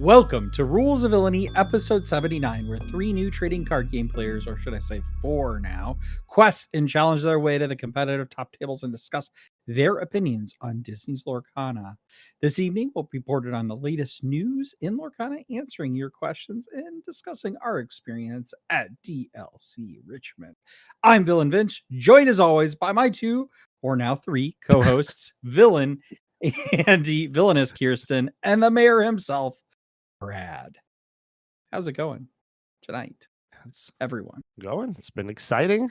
Welcome to Rules of Villainy, episode 79, where 3 new trading card game players, or should I say 4 now, quest and challenge their way to the competitive top tables and discuss their opinions on Disney's Lorcana. This evening, we'll be reported on the latest news in Lorcana, answering your questions and discussing our experience at DLC Richmond. I'm Villain Vince, joined as always by my 2, or now 3, co-hosts, Villain, Andy, Villainous Kirsten, and the mayor himself, Brad. How's it going tonight? How's everyone going? It's been exciting.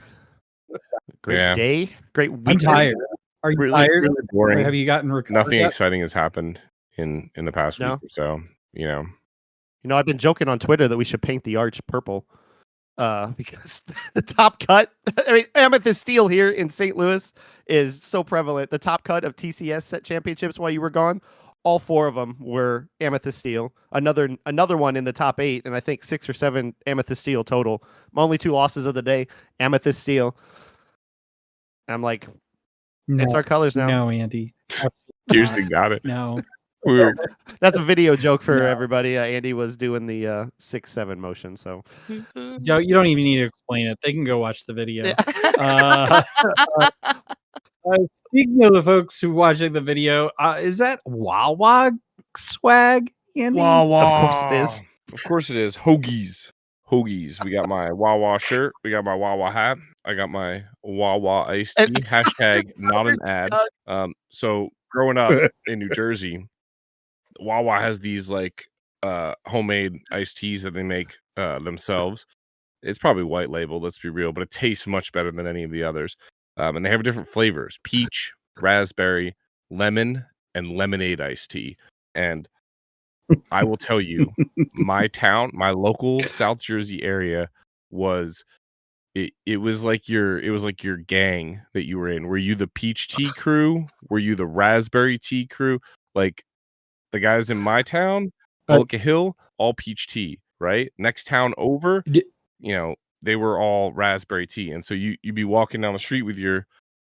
Great day. Great weekend. I'm tired. Are you tired? Really boring. Or have you gotten recovered? Nothing yet? exciting has happened in the past week or so. You know, I've been joking on Twitter that we should paint the arch purple. Because the top cut, Amethyst Steel here in St. Louis is so prevalent. The top cut of TCS set championships while you were gone, all 4 of them were Amethyst Steel. Another one in the top 8, and I think 6 or 7 Amethyst Steel total. My only 2 losses of the day, Amethyst Steel. I'm like, it's our colors now. No, Andy. Kirsten got it. No. That's a video joke for everybody. Andy was doing the 6-7 motion, so you don't even need to explain it. They can go watch the video. Speaking of the folks who are watching the video, is that Wawa swag, Andy? Wawa. Of course it is. Of course it is. Hoagies. We got my Wawa shirt. We got my Wawa hat. I got my Wawa iced tea. Hashtag not an ad. So growing up in New Jersey, Wawa has these like homemade iced teas that they make themselves. It's probably white label, let's be real, but it tastes much better than any of the others. And they have different flavors: peach, raspberry, lemon, and lemonade iced tea. And I will tell you, my local South Jersey area was it was like your gang that you were in. Were you the peach tea crew? Were you the raspberry tea crew? Like the guys in my town, Elka Hill, all peach tea, right? Next town over, they were all raspberry tea. And so you'd be walking down the street with your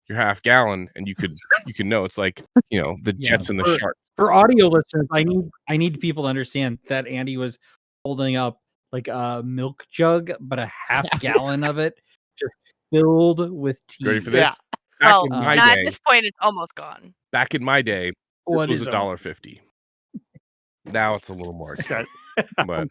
half gallon, and you could know it's like, the Jets and the Sharks. For audio listeners, I need people to understand that Andy was holding up like a milk jug, but a half gallon of it just filled with tea. Ready for this? Yeah. Well, at this point, it's almost gone. Back in my day, this was $1.50. Now it's a little more expensive. But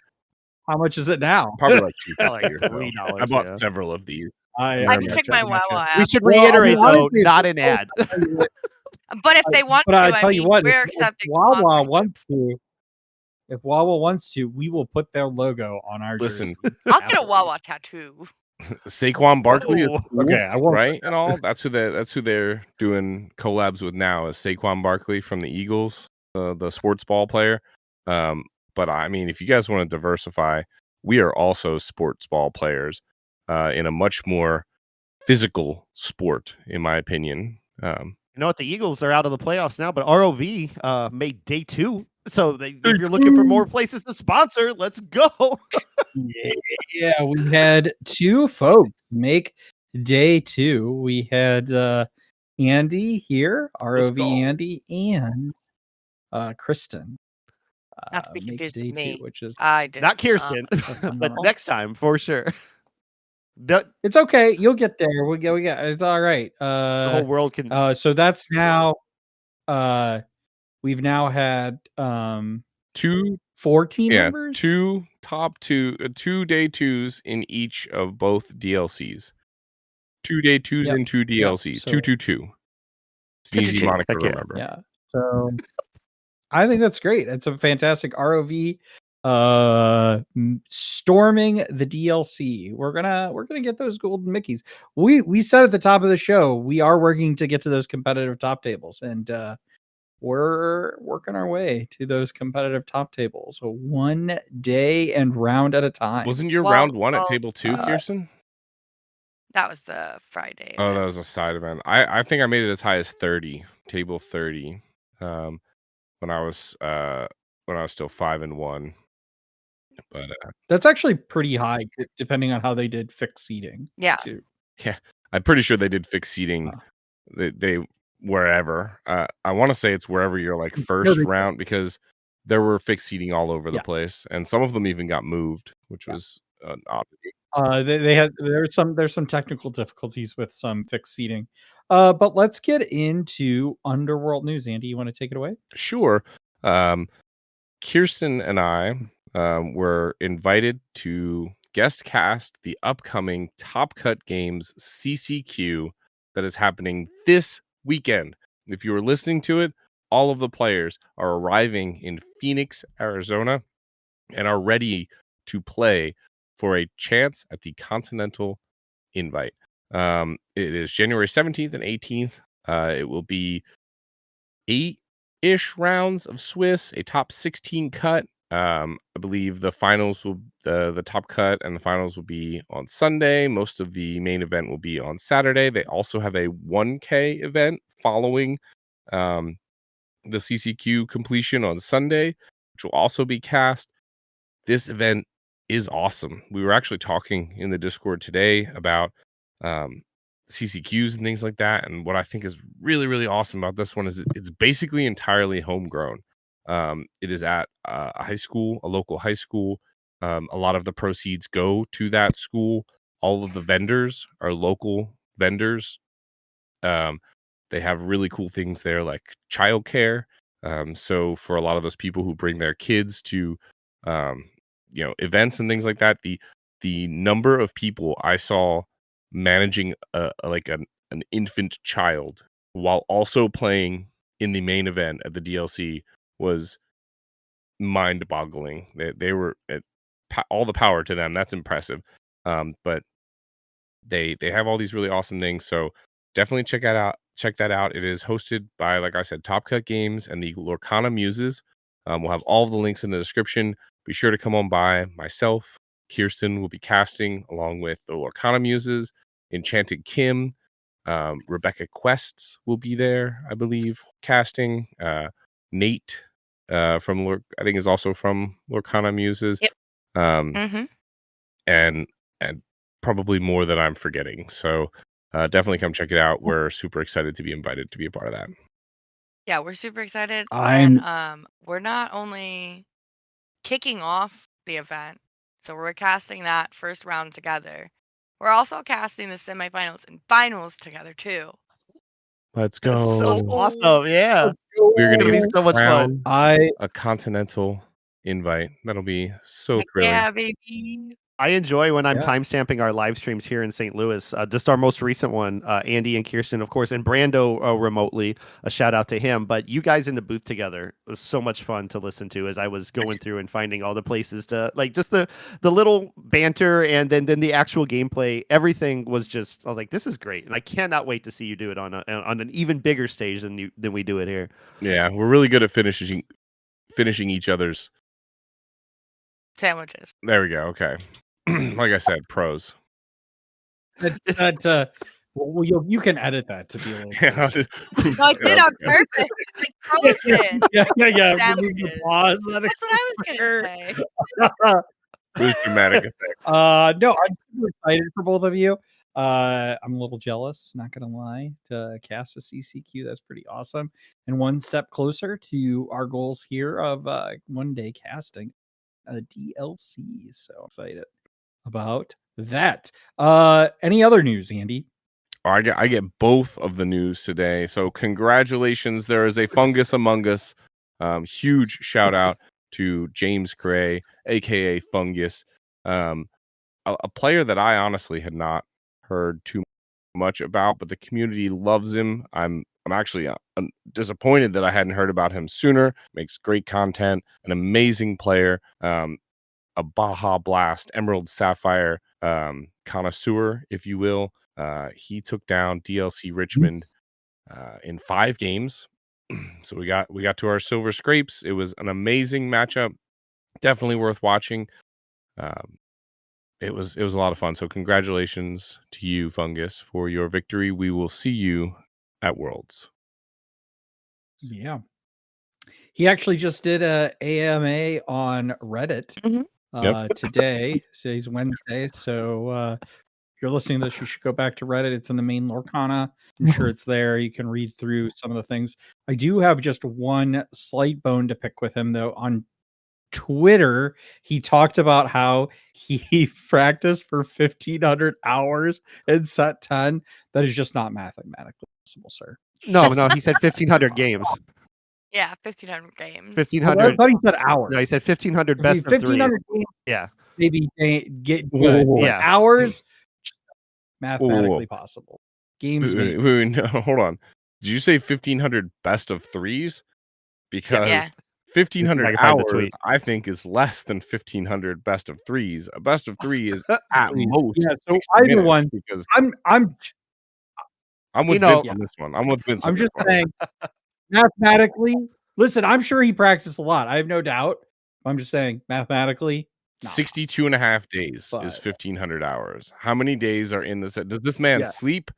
how much is it now? Probably like $3. I bought several of these. I can check my Wawa app. We should reiterate, though, not an ad. But if they want to, I tell you what, we're accepting. If Wawa wants to, we will put their logo on our jersey. I'll get a Wawa tattoo. Saquon Barkley, okay, I won't. Right, and all that's who they're doing collabs with now is Saquon Barkley from the Eagles, the sports ball player. But I mean, if you guys want to diversify, we are also sports ball players in a much more physical sport, in my opinion. You know what? The Eagles are out of the playoffs now, but ROV made day 2. So if you're looking for more places to sponsor, let's go. Yeah, we had 2 folks make day 2. We had Andy here, ROV Andy, and Kirsten. Not to be confused with me. Which is I did not Kirsten, but next time for sure. It's okay. You'll get there. We get. It's all right. The whole world can. So that's now. We've now had 4 team members. 2 day 2s in each of both DLCs. 2 day 2s and 2 DLCs. Yep. So, 222. It's an easy moniker to remember. Yeah. So I think that's great. It's a fantastic ROV. Storming the DLC. We're gonna get those golden Mickeys. We said at the top of the show we are working to get to those competitive top tables, and we're working our way to those competitive top tables. So 1 day and round at a time. Wasn't your round 1 at table 2, Kirsten? That was the Friday. Oh, that was a side event. I think I made it as high as 30, table 30. When I was still 5-1. But that's actually pretty high, depending on how they did fixed seating. Yeah, too. Yeah, I'm pretty sure they did fixed seating. They wherever. I want to say it's wherever you're like first round, because there were fixed seating all over the Yeah. place, and some of them even got moved, which was an oddity. There's some technical difficulties with some fixed seating. But let's get into Underworld news. Andy, you want to take it away? Sure. Kirsten and I were invited to guest cast the upcoming Top Cut Games CCQ that is happening this weekend. If you are listening to it, all of the players are arriving in Phoenix, Arizona, and are ready to play for a chance at the Continental Invite. It is January 17th and 18th. It will be 8-ish rounds of Swiss, a top 16 cut. I believe the finals will the top cut and the finals will be on Sunday. Most of the main event will be on Saturday. They also have a 1K event following the CCQ completion on Sunday, which will also be cast. This event is awesome. We were actually talking in the Discord today about CCQs and things like that. And what I think is really, really awesome about this one is it's basically entirely homegrown. It is at a high school, a local high school. A lot of the proceeds go to that school. All of the vendors are local vendors. They have really cool things there like childcare. So for a lot of those people who bring their kids to events and things like that, the number of people I saw managing an infant child while also playing in the main event at the DLC was mind-boggling. They were all the power to them. That's impressive. But they have all these really awesome things. So definitely check that out. It is hosted by, like I said, Top Cut Games and the Lorcana Muses. We'll have all of the links in the description. Be sure to come on by. Myself, Kirsten will be casting along with the Lorcana Muses. Enchanted Kim, Rebecca Quests will be there, I believe, casting. Nate from I think is also from Lorcana Muses. Yep. And probably more that I'm forgetting. So definitely come check it out. We're super excited to be invited to be a part of that. Yeah, we're super excited. I'm- And we're not only kicking off the event, so we're casting that first round together. We're also casting the semifinals and finals together too. Let's go. That's so awesome. Yeah. We're It's gonna be get so much fun. a continental invite. That'll be so Heck thrilling. yeah, baby. I enjoy when I'm Yeah. timestamping our live streams here in St. Louis. Just our most recent one, Andy and Kirsten, of course, and Brando remotely. A shout out to him. But you guys in the booth together was so much fun to listen to as I was going through and finding all the places to just the little banter and then the actual gameplay. Everything was just, I was like, this is great, and I cannot wait to see you do it on an even bigger stage than we do it here. Yeah, we're really good at finishing each other's Sandwiches. There we go. Okay. Like I said, pros. Well, you can edit that to be a little. Yeah, No, I did on purpose. It's like frozen. Yeah. Remove the Sandwiches. pause. That's what I was gonna say. Boost dramatic effect. No, I'm super excited for both of you. I'm a little jealous, not gonna lie, to cast a CCQ. That's pretty awesome. And one step closer to our goals here of one day casting a DLC. So excited about that. Any other news, Andy? I get both of the news today. So congratulations. There is a fungus among us. Huge shout out to James Gray, aka Fungus. A player that I honestly had not heard too much about, but the community loves him. I'm actually disappointed that I hadn't heard about him sooner. Makes great content, an amazing player, a Baja Blast, Emerald Sapphire connoisseur, if you will. He took down DLC Richmond in 5 games. So we got to our silver scrapes. It was an amazing matchup. Definitely worth watching. It was a lot of fun. So congratulations to you, Fungus, for your victory. We will see you at Worlds. Yeah. He actually just did a AMA on Reddit Mhm. today. Today's Wednesday. So if you're listening to this, you should go back to Reddit. It's in the main Lorcana. I'm sure it's there. You can read through some of the things. I do have just one slight bone to pick with him, though. On Twitter, he talked about how he practiced for 1,500 hours in set 10. That is just not mathematically possible, sir. No, he said 1,500 games. Yeah, 1,500 games. 1,500. I thought he said hours. No, he said 1,500 best of 1,500 threes. games. Yeah. Maybe get good. Whoa. Yeah. Hours, mathematically possible. Games. Wait, no, hold on. Did you say 1,500 best of threes? Because Yeah. 1,500 I can find the hours, tweet. I think, is less than 1,500 best of threes. A best of three is at most. Yeah, so 60 either minutes one. Because I'm with Vince on this one. I'm with Vince. I'm just saying, mathematically. Listen, I'm sure he practiced a lot. I have no doubt. I'm just saying, mathematically, 62 and a half days But- is 1,500 hours. How many days are in this? Does this man Yeah. sleep?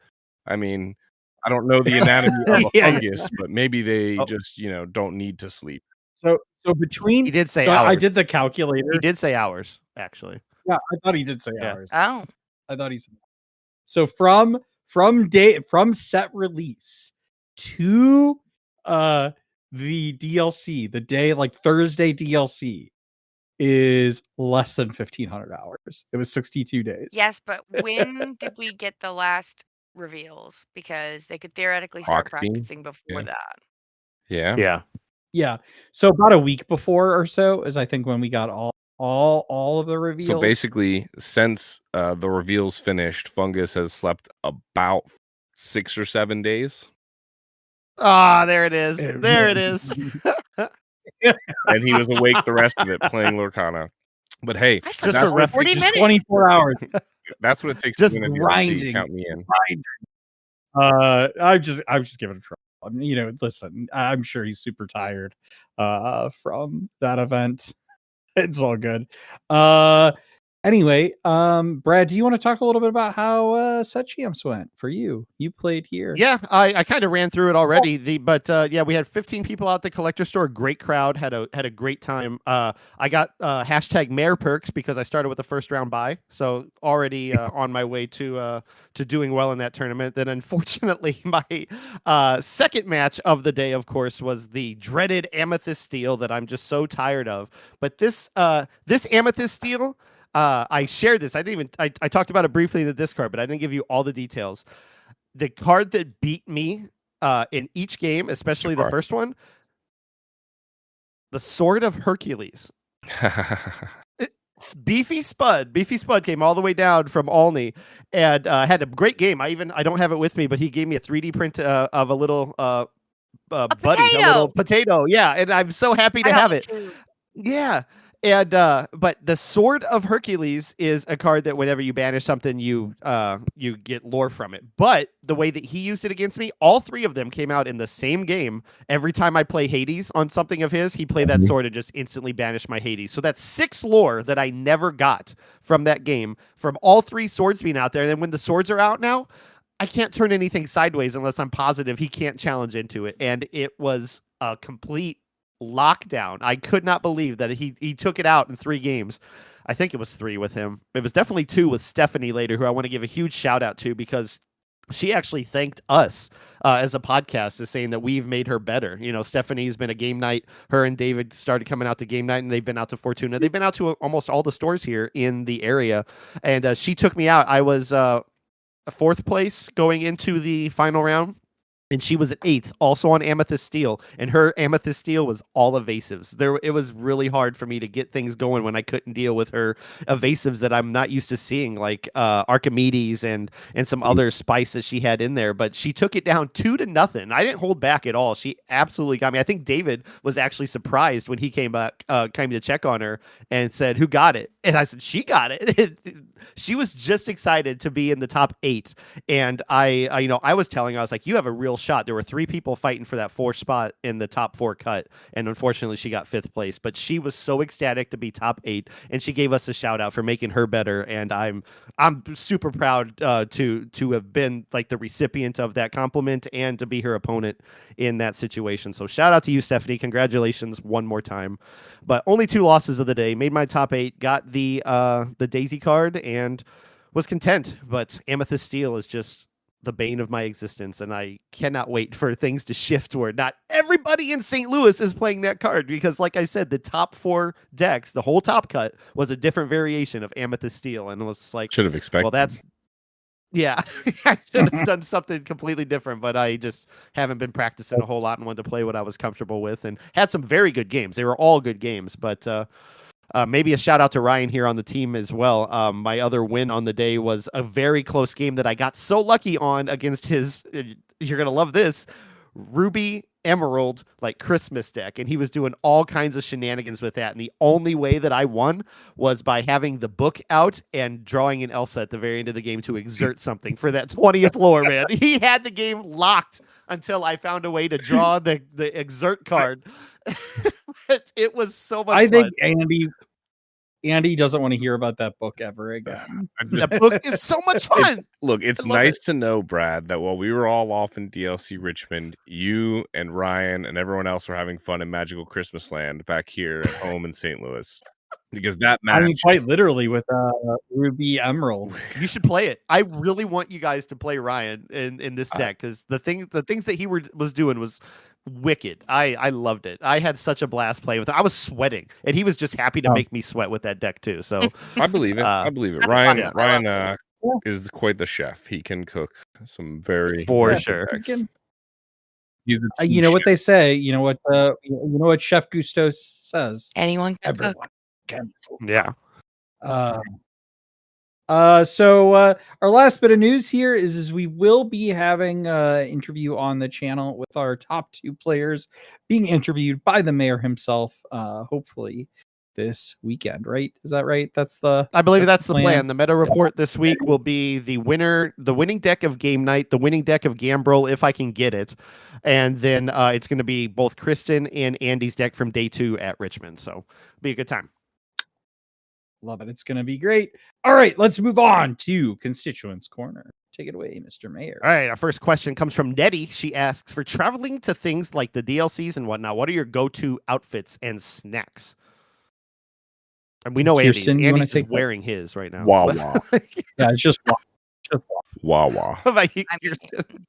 I mean, I don't know the anatomy of a Yeah. fungus, but maybe they Oh. just, don't need to sleep. So between He did say so hours. I did the calculator. He did say hours, actually. Yeah, I thought he did say Yeah. hours. Oh. I thought he said. So from set release to the DLC, the day like Thursday DLC is less than 1,500 hours. It was 62 days. Yes, but when did we get the last reveals? Because they could theoretically start Proxy? practicing before Yeah. that. Yeah. Yeah. Yeah. So about a week before or so is I think when we got all of the reveals. So basically, since the reveals finished, Fungus has slept about 6 or 7 days, Ah, there it is. It There it really- is. and he was awake the rest of it playing Lorcana. But hey, I Just slept that's for what, reference, 40 just minutes. 24 hours. that's what it takes Just to win a DLC. grinding. Count me in. I'm just giving it a try. Listen, I'm sure he's super tired from that event. It's all good. Anyway, Brad, do you want to talk a little bit about how set champs went for you? You played here. Yeah, I kind of ran through it already. Yeah, we had 15 people out at the collector store. Great crowd. Had a great time. I got hashtag mayor perks because I started with a first round bye, so already on my way to doing well in that tournament. Then unfortunately, my second match of the day, of course, was the dreaded Amethyst Steel that I'm just so tired of. But this Amethyst Steel. I shared this. I talked about it briefly in the Discord, but I didn't give you all the details. The card that beat me in each game, especially the first one, the Sword of Hercules. Beefy Spud came all the way down from Olney and had a great game. I don't have it with me, but he gave me a 3D print of a little buddy, a little potato. Yeah, and I'm so happy to have it. Yeah. And but the Sword of Hercules is a card that whenever you banish something, you get lore from it. But the way that he used it against me, all three of them came out in the same game. Every time I play Hades on something of his, he played that sword and just instantly banished my Hades. So that's 6 lore that I never got from that game, from all 3 swords being out there. And then when the swords are out now, I can't turn anything sideways unless I'm positive he can't challenge into it. And it was a complete lockdown. I could not believe that he took it out in 3 games. I think it was 3 with him. It was definitely 2 with Stephanie later, who I want to give a huge shout out to because she actually thanked us as a podcast as saying that we've made her better. Stephanie's been a game night. Her and David started coming out to game night, and they've been out to Fortuna. They've been out to almost all the stores here in the area, and she took me out. I was 4th place going into the final round. And she was at 8th, also on Amethyst Steel, and her Amethyst Steel was all evasives. It was really hard for me to get things going when I couldn't deal with her evasives that I'm not used to seeing, like Archimedes and some other spice that she had in there. But she took it down 2-0. I didn't hold back at all. She absolutely got me. I think David was actually surprised when he came back, came to check on her and said, "Who got it?" And I said, "She got it." She was just excited to be in the top 8, and I was telling her, I was like, "You have a real shot." There were 3 people fighting for that 4th spot in the top 4 cut, and unfortunately she got 5th place, but she was so ecstatic to be top 8, and she gave us a shout out for making her better, and I'm super proud to have been like the recipient of that compliment and to be her opponent in that situation. So shout out to you, Stephanie. Congratulations one more time. But only 2 losses of the day. Made my top 8, got the Daisy card, and was content, but Amethyst Steel is just the bane of my existence, and I cannot wait for things to shift where not everybody in St. Louis is playing that card, because like I said, the top 4 decks, the whole top cut was a different variation of Amethyst Steel, and it was like, Should have expected. well, that's yeah, I should have done something completely different, but I just haven't been practicing a whole lot and wanted to play what I was comfortable with, and had some very good games. They were all good games, but maybe a shout out to Ryan here on the team as well. My other win on the day was a very close game that I got so lucky on against his, you're going to love this, Ruby Emerald, like Christmas deck. And he was doing all kinds of shenanigans with that. And the only way that I won was by having the book out and drawing an Elsa at the very end of the game to exert something for that 20th lore, man. He had the game locked until I found a way to draw the exert card. It was so much fun. think Andy doesn't want to hear about that book ever again. That book is so much fun. Look, it's nice to know, Brad, that while we were all off in DLC Richmond, you and Ryan and everyone else were having fun in Magical Christmas Land back here at home in St. Louis. Because that match, I mean, quite literally with Ruby Emerald. You should play it. I really want you guys to play Ryan in this deck, because the things that he was doing was wicked. I loved it. I had such a blast playing with it. I was sweating, and he was just happy to make me sweat with that deck too. So I believe it. I believe it. Ryan is quite the chef. He can cook some very sure. He's the you know what they say. You know what Chef Gusto says. Anyone can Everyone cook. can. Yeah. So our last bit of news here is we will be having an interview on the channel with our top 2 players being interviewed by the mayor himself, hopefully this weekend, right? Is that right? I believe that's the plan. The meta report this week will be the winning deck of Game Night, the winning deck of Gambrel, if I can get it. And then it's going to be both Kirsten and Andy's deck from day 2 at Richmond. So be a good time. Love it. It's going to be great. All right, let's move on to Constituents Corner. Take it away, Mr. Mayor. All right, our first question comes from Nettie. She asks, for traveling to things like the DLCs and whatnot, what are your go-to outfits and snacks? And we know Kirsten, Andy's is wearing his right now. Wawa. Yeah, it's just Wawa. How about you, I Kirsten? mean,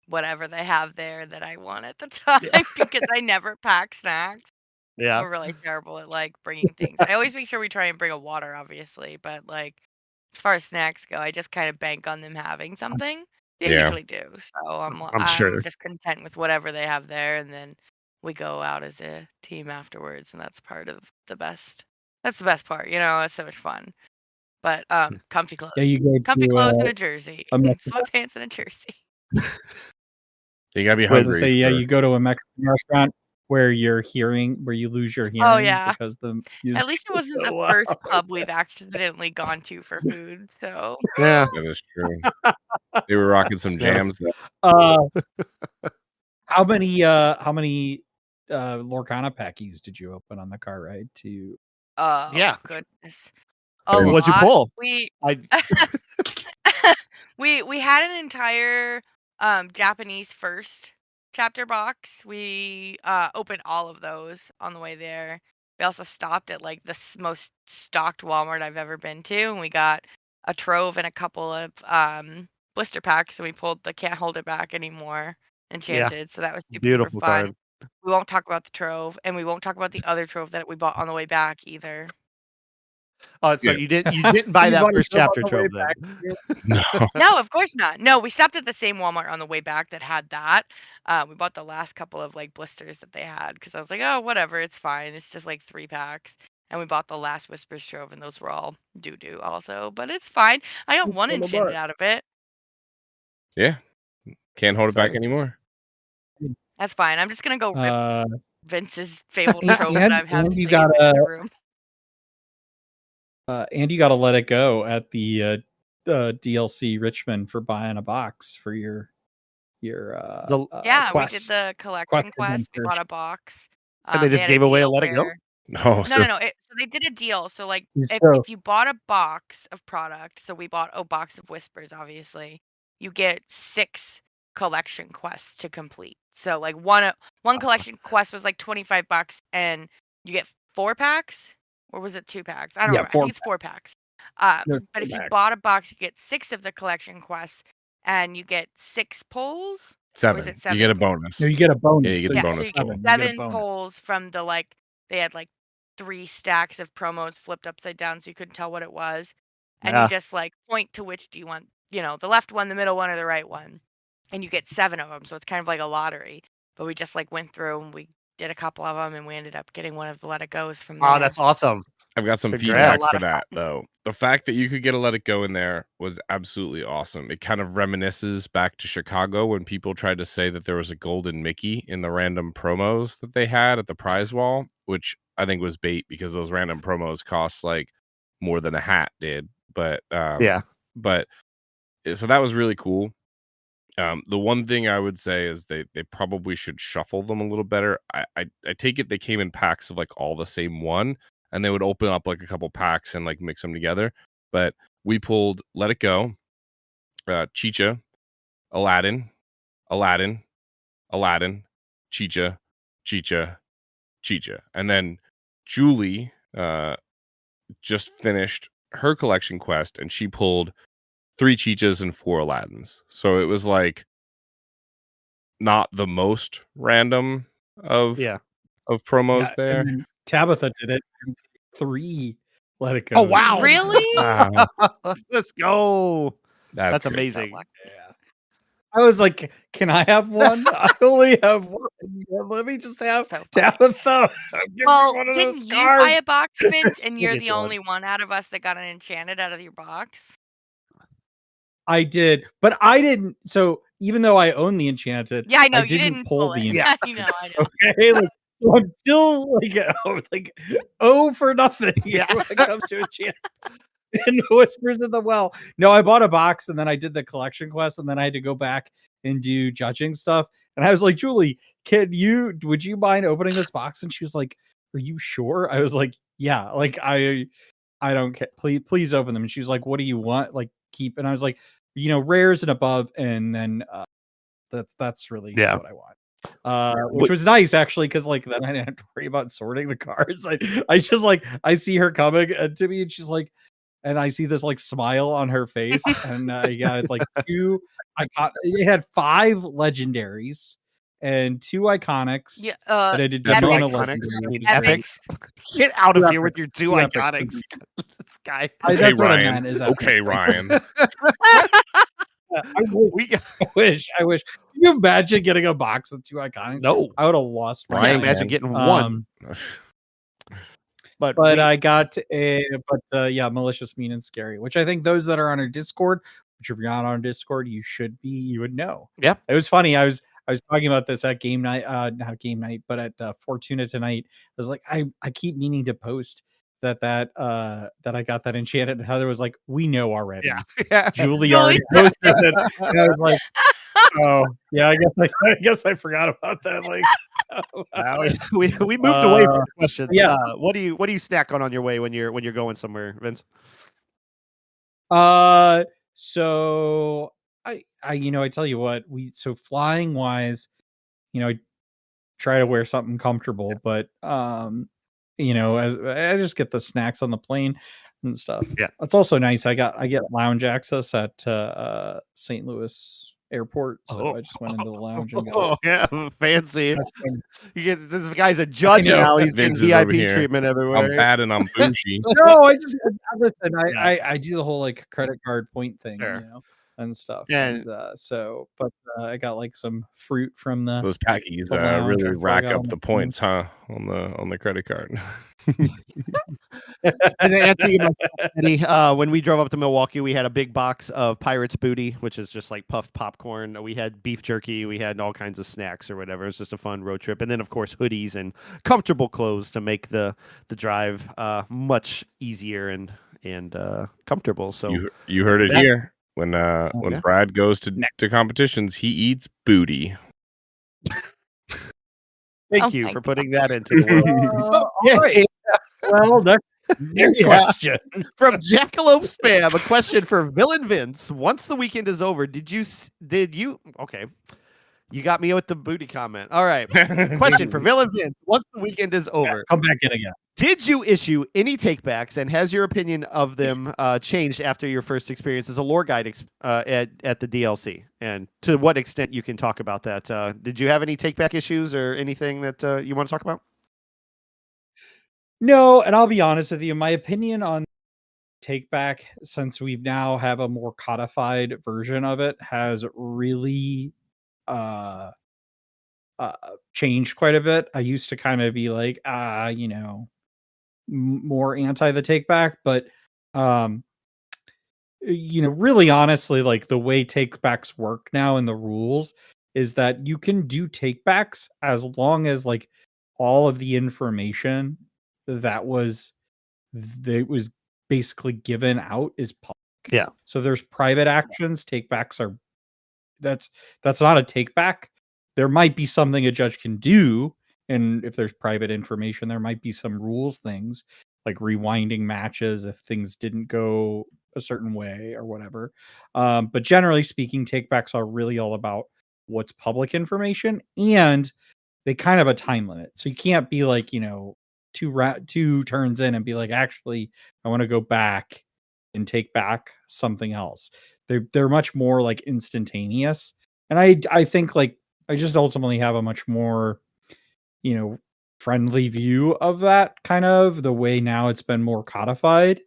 whatever they have there that I want at the time, because I never pack snacks. Yeah. We're really terrible at like bringing things. I always make sure we try and bring a water, obviously, but like as far as snacks go, I just kind of bank on them having something. They Yeah. usually do. So I'm sure. just content with whatever they have there, and then we go out as a team afterwards, and that's part of the best. That's the best part, it's so much fun. But comfy clothes. Yeah, you go Comfy to, clothes and a jersey. a Mexican- Sweatpants and a jersey. You gotta be What does hungry. it say? Yeah, you go to a Mexican restaurant where you lose your hearing yeah. because the music At least it wasn't so the loud. first pub we've accidentally gone to for food. So Yeah. That is true. They were rocking some jams. How many Lorcana packies did you open on the car ride to? Yeah. Goodness. What'd you pull? We we had an entire Japanese first chapter box. We opened all of those on the way there. We also stopped at like the most stocked Walmart I've ever been to, and we got a trove and a couple of blister packs, and we pulled the Can't Hold It Back Anymore Enchanted. So that was super Beautiful fun. card. We won't talk about the trove, and we won't talk about the other trove that we bought on the way back either. Oh, so you didn't buy You that bought first yourself chapter on the way trove then? No. No, of course not. No, we stopped at the same Walmart on the way back that had that. We bought the last couple of like blisters that they had because I was like, oh, whatever, it's fine. It's just like 3 packs. And we bought the last Whispers trove, and those were all doo-doo also. But it's fine. I got one enchanted out of it. Yeah. Can't hold it back anymore. That's fine. I'm just gonna go rip Vince's fabled trove and that I've had you sitting in my room. And you got to let it go at the DLC Richmond for buying a box for your yeah, quest. we did the collection quest. We bought a box. And they just gave away a Let It Go? No. So they did a deal. So like if you bought a box of product, so we bought a box of Whispers, obviously, you get 6 collection quests to complete. So like one collection quest was like $25 and you get 4 packs, or was it 2 packs? I don't remember. I think it's 4 packs. They're But if you fullbacks. bought a box, you get 6 of the collection quests, and you get 6 pulls. Or is 7. it You 7 get a pulls? bonus. No, you get a bonus. Yeah, you get so the you Yeah, get so bonus you get pull. You get a 7 bonus. pulls from the like they had like 3 stacks of promos flipped upside down, so you couldn't tell what it was, and you Yeah. just like point to which do you want, the left one, the middle one, or the right one, and you get 7 of them. So it's kind of like a lottery. But we just like went through and we did a couple of them, and we ended up getting one of the Let It Goes from there. Oh, that's awesome. I've got some Congrats. feedback It's a lot for of that fun. though. The fact that you could get a Let It Go in there was absolutely awesome. It kind of reminisces back to Chicago when people tried to say that there was a golden Mickey in the random promos that they had at the prize wall, which I think was bait because those random promos cost like more than a hat did. But Yeah. but so that was really cool. The one thing I would say is they probably should shuffle them a little better. I take it they came in packs of like all the same one, and they would open up like a couple packs and like mix them together. But we pulled Let It Go, Chicha, Aladdin, Aladdin, Aladdin, Chicha, Chicha, Chicha, and then Julie just finished her collection quest, and she pulled 3 Chichas and 4 Aladdins. So it was like not the most random of promos Yeah, there. and then Tabitha did it. 3 Let It Go. Oh, wow. Really? Let's go. That's That's You're so amazing. lucky. Yeah. I was like, can I have one? I only have one. Let me just have So funny. Tabitha. Give me Well, one of didn't those you cards. buy a box, Vince, and you're get the you one. only one out of us that got an enchanted out of your box? I did, but I didn't. So even though I own the enchanted, Yeah, I know I you didn't didn't pull pull the it. Yeah. I know. Okay, like so I'm still like for nothing here Yeah. when it comes to enchant and Whispers in the Well. No, I bought a box and then I did the collection quest and then I had to go back and do judging stuff. And I was like, Julie, would you mind opening this box? And she was like, are you sure? I was like, yeah, like I don't care. Please open them. And she was like, what do you want? Like keep. And I was like, rares and above. And then that's really what I want. Which was nice actually, because like then I didn't have to worry about sorting the cards. I just like I see her coming to me and she's like, and I see this like smile on her face, and I got like 2 it had 5 legendaries and 2 iconics. Yeah, And I did That's Daytona epics. legendary. Epics. Get out of Two here with epics. your 2 Two epics. iconics. This guy. Okay, That's what I Ryan. meant. Is that Okay, Ryan. I wish. Can you imagine getting a box with 2 iconics? No. I would have lost I my can't Ryan mind. imagine getting one. But I got yeah, malicious, mean, and scary, which I think those that are on our Discord, which if you're not on Discord, you would know. Yeah. It was funny. I was talking about this at game night, not game night, but at Fortuna tonight. I was like, I keep meaning to post that I got that enchanted, and Heather was like, we know already. Yeah. Julie already posted it. And I was like, oh yeah, I guess I forgot about that. Like we moved away from the question. Yeah. What do you snack on your way when you're going somewhere, Vince? So I tell you what, flying wise, I try to wear something comfortable, but as I just get the snacks on the plane and stuff. Yeah. It's also nice. I get lounge access at St. Louis Airport, so I just went into the lounge and got Oh yeah, fancy. got some- You get this guy's a judge I know. now. He's Vince getting is over VIP here. treatment I'm everywhere. bad and I'm bougie. No, listen. I do the whole like credit card point thing, Sure. and stuff. And- But I got like some fruit from the Those packies the lounge really before I rack got up on the the plane. points, huh? On the credit card. And to answer you, Eddie, when we drove up to Milwaukee, we had a big box of Pirates Booty, which is just like puffed popcorn. We had beef jerky. We had all kinds of snacks or whatever. It was just a fun road trip. And then, of course, hoodies and comfortable clothes to make the drive much easier and comfortable. So You heard it here. When yeah. Brad goes to competitions, he eats booty. thank Oh you my for putting that into the world. all right. Well, next Yeah. question. From Jackalope Spam, a question for Villain Vince. Once the weekend is over, did you okay? You got me with the booty comment. All right. Question for Villain Vince. Once the weekend is over, Come back in again. did you issue any takebacks, and has your opinion of them changed after your first experience as a lore guide at the DLC? And to what extent you can talk about that? Did you have any takeback issues or anything that you want to talk about? No, and I'll be honest with you. My opinion on take back, since we've now have a more codified version of it, has really changed quite a bit. I used to kind of be like, more anti the take back, but really honestly, like the way take backs work now in the rules is that you can do take backs as long as like all of the information that was basically given out is public. Yeah. So there's private actions. Take backs are that's not a take back. There might be something a judge can do, and if there's private information, there might be some rules things like rewinding matches if things didn't go a certain way or whatever. But generally speaking, take backs are really all about what's public information, and they kind of have a time limit. So you can't be like, two turns in and be like, actually, I want to go back and take back something else. They're much more like instantaneous. And I think like I just ultimately have a much more, friendly view of that kind of the way now it's been more codified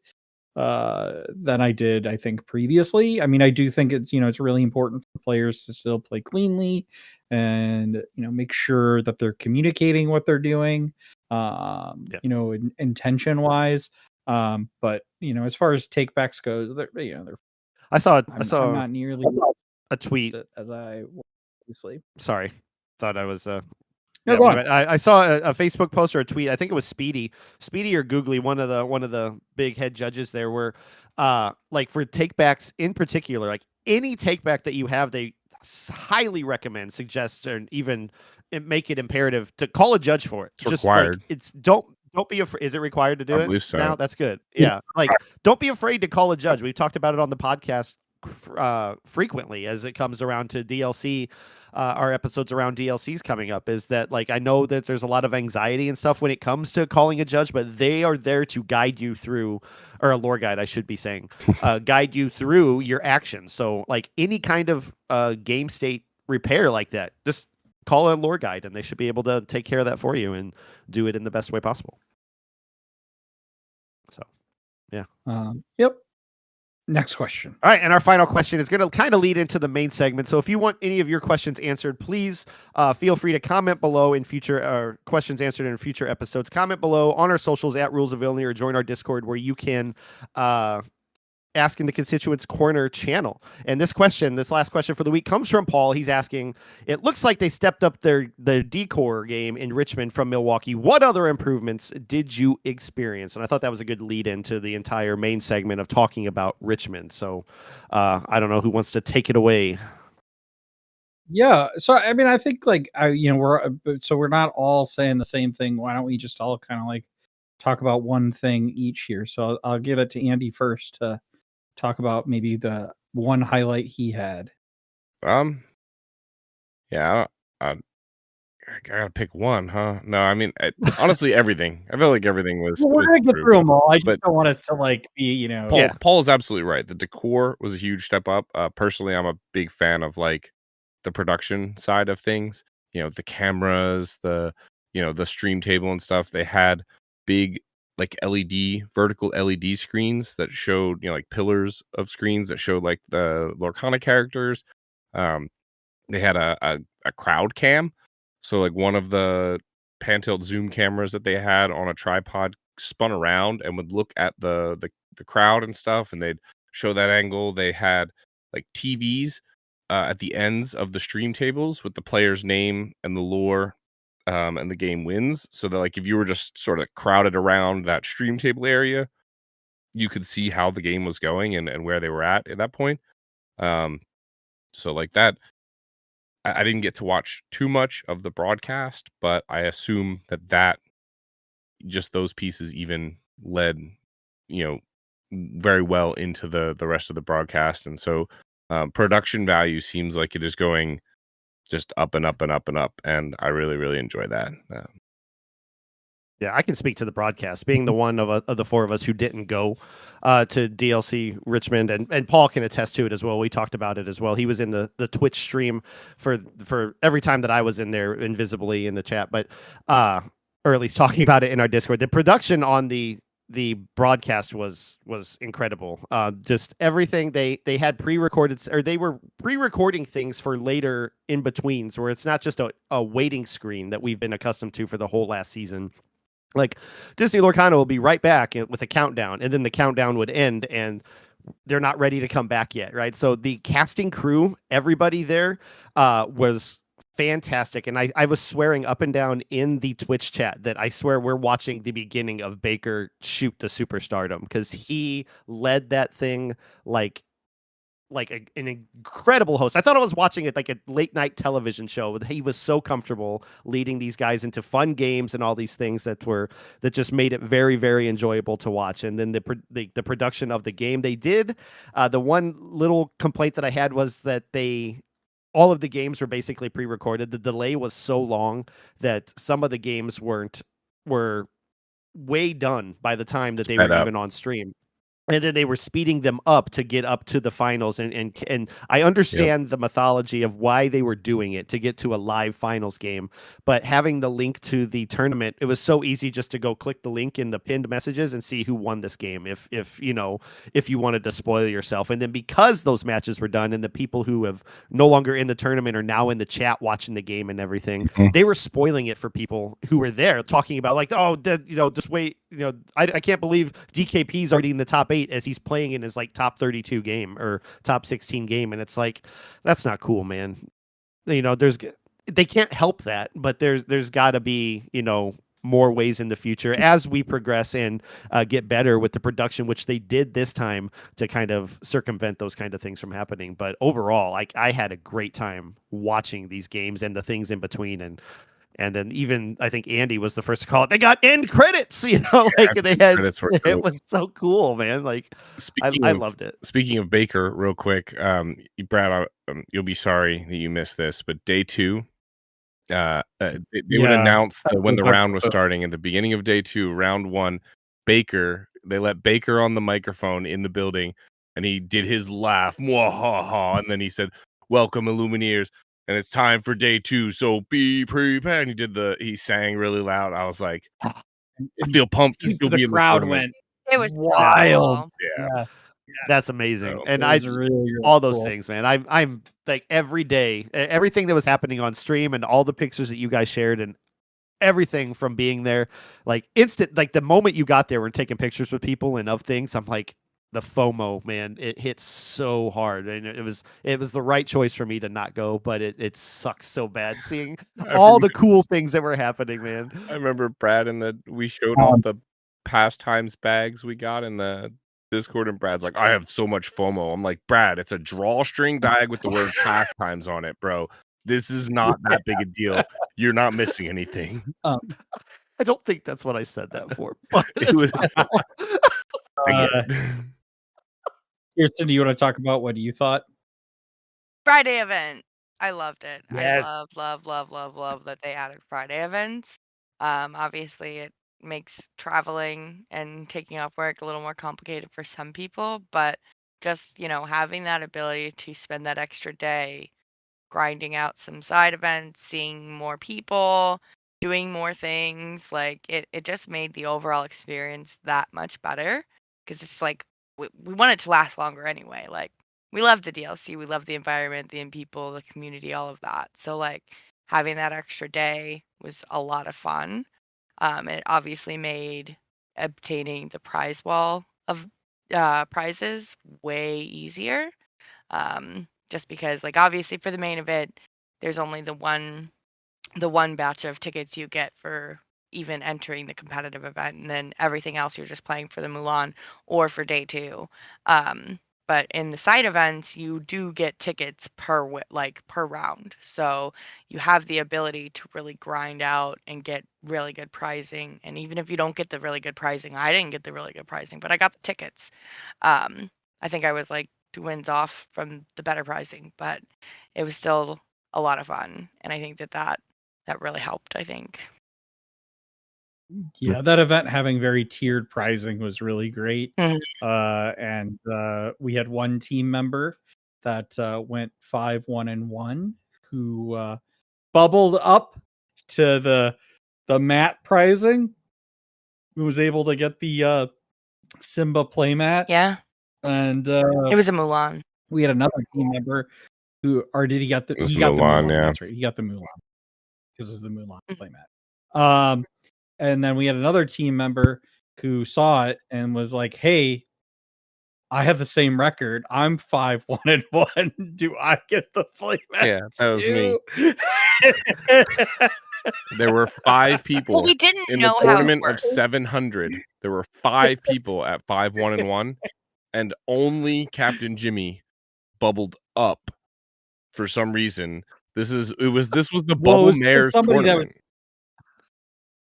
than I did, I think, previously. I mean, I do think it's really important for players to still play cleanly and, make sure that they're communicating what they're doing, intention wise. But, as far as takebacks goes, they're I'm not nearly a tweet as I obviously. Sorry. Thought I was No, go on. I saw a Facebook post or a tweet. I think it was Speedy or Googly, one of the big head judges there, were like for takebacks in particular, like any takeback that you have, they highly recommend, suggest, and even make it imperative to call a judge for it. It's just required. Like, don't be afraid. Is it required to do it? I believe so. Now that's good. Yeah, like don't be afraid to call a judge. We've talked about it on the podcast frequently as it comes around to DLC. Our episodes around DLCs coming up is that, like, I know that there's a lot of anxiety and stuff when it comes to calling a judge, but they are there to guide you through, or a lore guide, I should be saying, guide you through your actions. So like any kind of game state repair like that, just call a lore guide and they should be able to take care of that for you and do it in the best way possible. So, yeah. Yep. Next question. All right, and our final question is going to kind of lead into the main segment. So if you want any of your questions answered, please feel free to comment below in future questions answered in future episodes. Comment below on our socials at Rules of Villainy, or join our Discord where you can ask in the Constituents Corner channel. And this last question for the week, comes from Paul. He's asking, it looks like they stepped up their decor game in Richmond from Milwaukee. What other improvements did you experience? And I thought that was a good lead into the entire main segment of talking about Richmond. So I don't know who wants to take it away. Yeah. So, I mean, I think like, we're not all saying the same thing. Why don't we just all kind of like talk about one thing each here? So I'll give it to Andy first to talk about maybe the one highlight he had. Yeah, I gotta pick one, huh? No, I mean, honestly, everything. I feel like everything was. Well, we're gonna get through them all. I just don't want us to like be, Paul is absolutely right. The decor was a huge step up. Personally, I'm a big fan of like the production side of things. The cameras, the stream table and stuff. They had big like vertical LED screens that showed, like pillars of screens that showed like the Lorcana characters. They had a crowd cam. So like one of the pan-tilt zoom cameras that they had on a tripod spun around and would look at the crowd and stuff, and they'd show that angle. They had like TVs at the ends of the stream tables with the player's name and the lore, and the game wins. So that like if you were just sort of crowded around that stream table area, you could see how the game was going and where they were at that point. So like that, I didn't get to watch too much of the broadcast, but I assume that just those pieces even led, very well into the rest of the broadcast. And so production value seems like it is going just up and up and up and up, and I really, really enjoy that. Yeah, I can speak to the broadcast, being the one of the four of us who didn't go to DLC Richmond, and Paul can attest to it as well. We talked about it as well. He was in the Twitch stream for every time that I was in there invisibly in the chat, but or at least talking about it in our Discord. The production on the broadcast was incredible. Just everything they had pre-recorded, or they were pre-recording things for later in betweens, where it's not just a waiting screen that we've been accustomed to for the whole last season. Like Disney Lorcana will be right back with a countdown, and then the countdown would end, and they're not ready to come back yet, right? So the casting crew, everybody there, was fantastic, and I was swearing up and down in the Twitch chat that I swear we're watching the beginning of Baker shoot to superstardom, because he led that thing like an incredible host. I thought I was watching it like a late night television show. He was so comfortable leading these guys into fun games and all these things that just made it very, very enjoyable to watch. And then the production of the game they did. The one little complaint that I had was that all of the games were basically pre-recorded. The delay was so long that some of the games were way done by the time that they were even on stream. And then they were speeding them up to get up to the finals, and I understand the mythology of why they were doing it to get to a live finals game. But having the link to the tournament, it was so easy just to go click the link in the pinned messages and see who won this game. If you wanted to spoil yourself, and then because those matches were done, and the people who have no longer in the tournament are now in the chat watching the game and everything, they were spoiling it for people who were there, talking about like, just wait. I can't believe DKP's already in the top 8 as he's playing in his like top 32 game or top 16 game. And it's like, that's not cool, man. They can't help that, but there's gotta be, more ways in the future as we progress and get better with the production, which they did this time to kind of circumvent those kind of things from happening. But overall, like, I had a great time watching these games and the things in between. And then even I think Andy was the first to call it. They got end credits, they had. It was so cool, man. Like I loved it. Speaking of Baker, real quick, Brad, you'll be sorry that you missed this, but day 2, they would announce when the round was starting. At the beginning of day 2, round 1, Baker. They let Baker on the microphone in the building, and he did his laugh, mwahaha, and then he said, "Welcome, Illumineers. And it's time for day 2, so be prepared." And he sang really loud. I was like, I feel pumped to still be in the crowd. Went it was wild. Yeah. That's amazing. So, and really all those cool things, man. I'm like every day, everything that was happening on stream and all the pictures that you guys shared and everything from being there, like instant, like the moment you got there and taking pictures with people and of things, I'm like, the FOMO, man, it hits so hard, and it was the right choice for me to not go, but it sucks so bad seeing all the cool things that were happening, man. I remember Brad we showed off the pastimes bags we got in the Discord, and Brad's like, "I have so much FOMO." I'm like, "Brad, it's a drawstring bag with the word pastimes on it, bro. This is not that big a deal. You're not missing anything." I don't think that's what I said that for, but it was. Kirsten, do you want to talk about what you thought? Friday event. I loved it. Yes. I love that they added Friday events. Obviously it makes traveling and taking off work a little more complicated for some people, but just, having that ability to spend that extra day grinding out some side events, seeing more people, doing more things, like it just made the overall experience that much better, because it's like we want it to last longer anyway. Like, we love the DLC, we love the environment, the people, the community, all of that. So like having that extra day was a lot of fun. It obviously made obtaining the prize wall of prizes way easier. Just because, like, obviously for the main event, there's only the one batch of tickets you get for even entering the competitive event, and then everything else you're just playing for the Mulan or for day 2. But in the side events, you do get tickets per round, so you have the ability to really grind out and get really good pricing. And even if you don't get the really good pricing, I didn't get the really good pricing, but I got the tickets. I think I was like 2 wins off from the better pricing, but it was still a lot of fun, and I think that really helped. I think. Yeah, that event having very tiered pricing was really great. Mhm. And we had one team member that went 5-1-1 who bubbled up to the mat pricing, who was able to get the Simba playmat. Yeah, And it was a Mulan. we had another team member who, or did he got the It was he got the Mulan, Mulan? yeah. That's right, he got the Mulan because it was the Mulan Mhm. playmat. And then we had another team member who saw it and was like, "Hey, I have the same record. I'm 5-1-1. Do I get the playmat?" Yeah, that was me. too?" There were 5 people Well, we didn't in the know how it tournament of worked. 700. There were 5 people at 5-1-1, and only Captain Jimmy bubbled up for some reason. This was the Well, it Bubble was because Mares somebody that was tournament.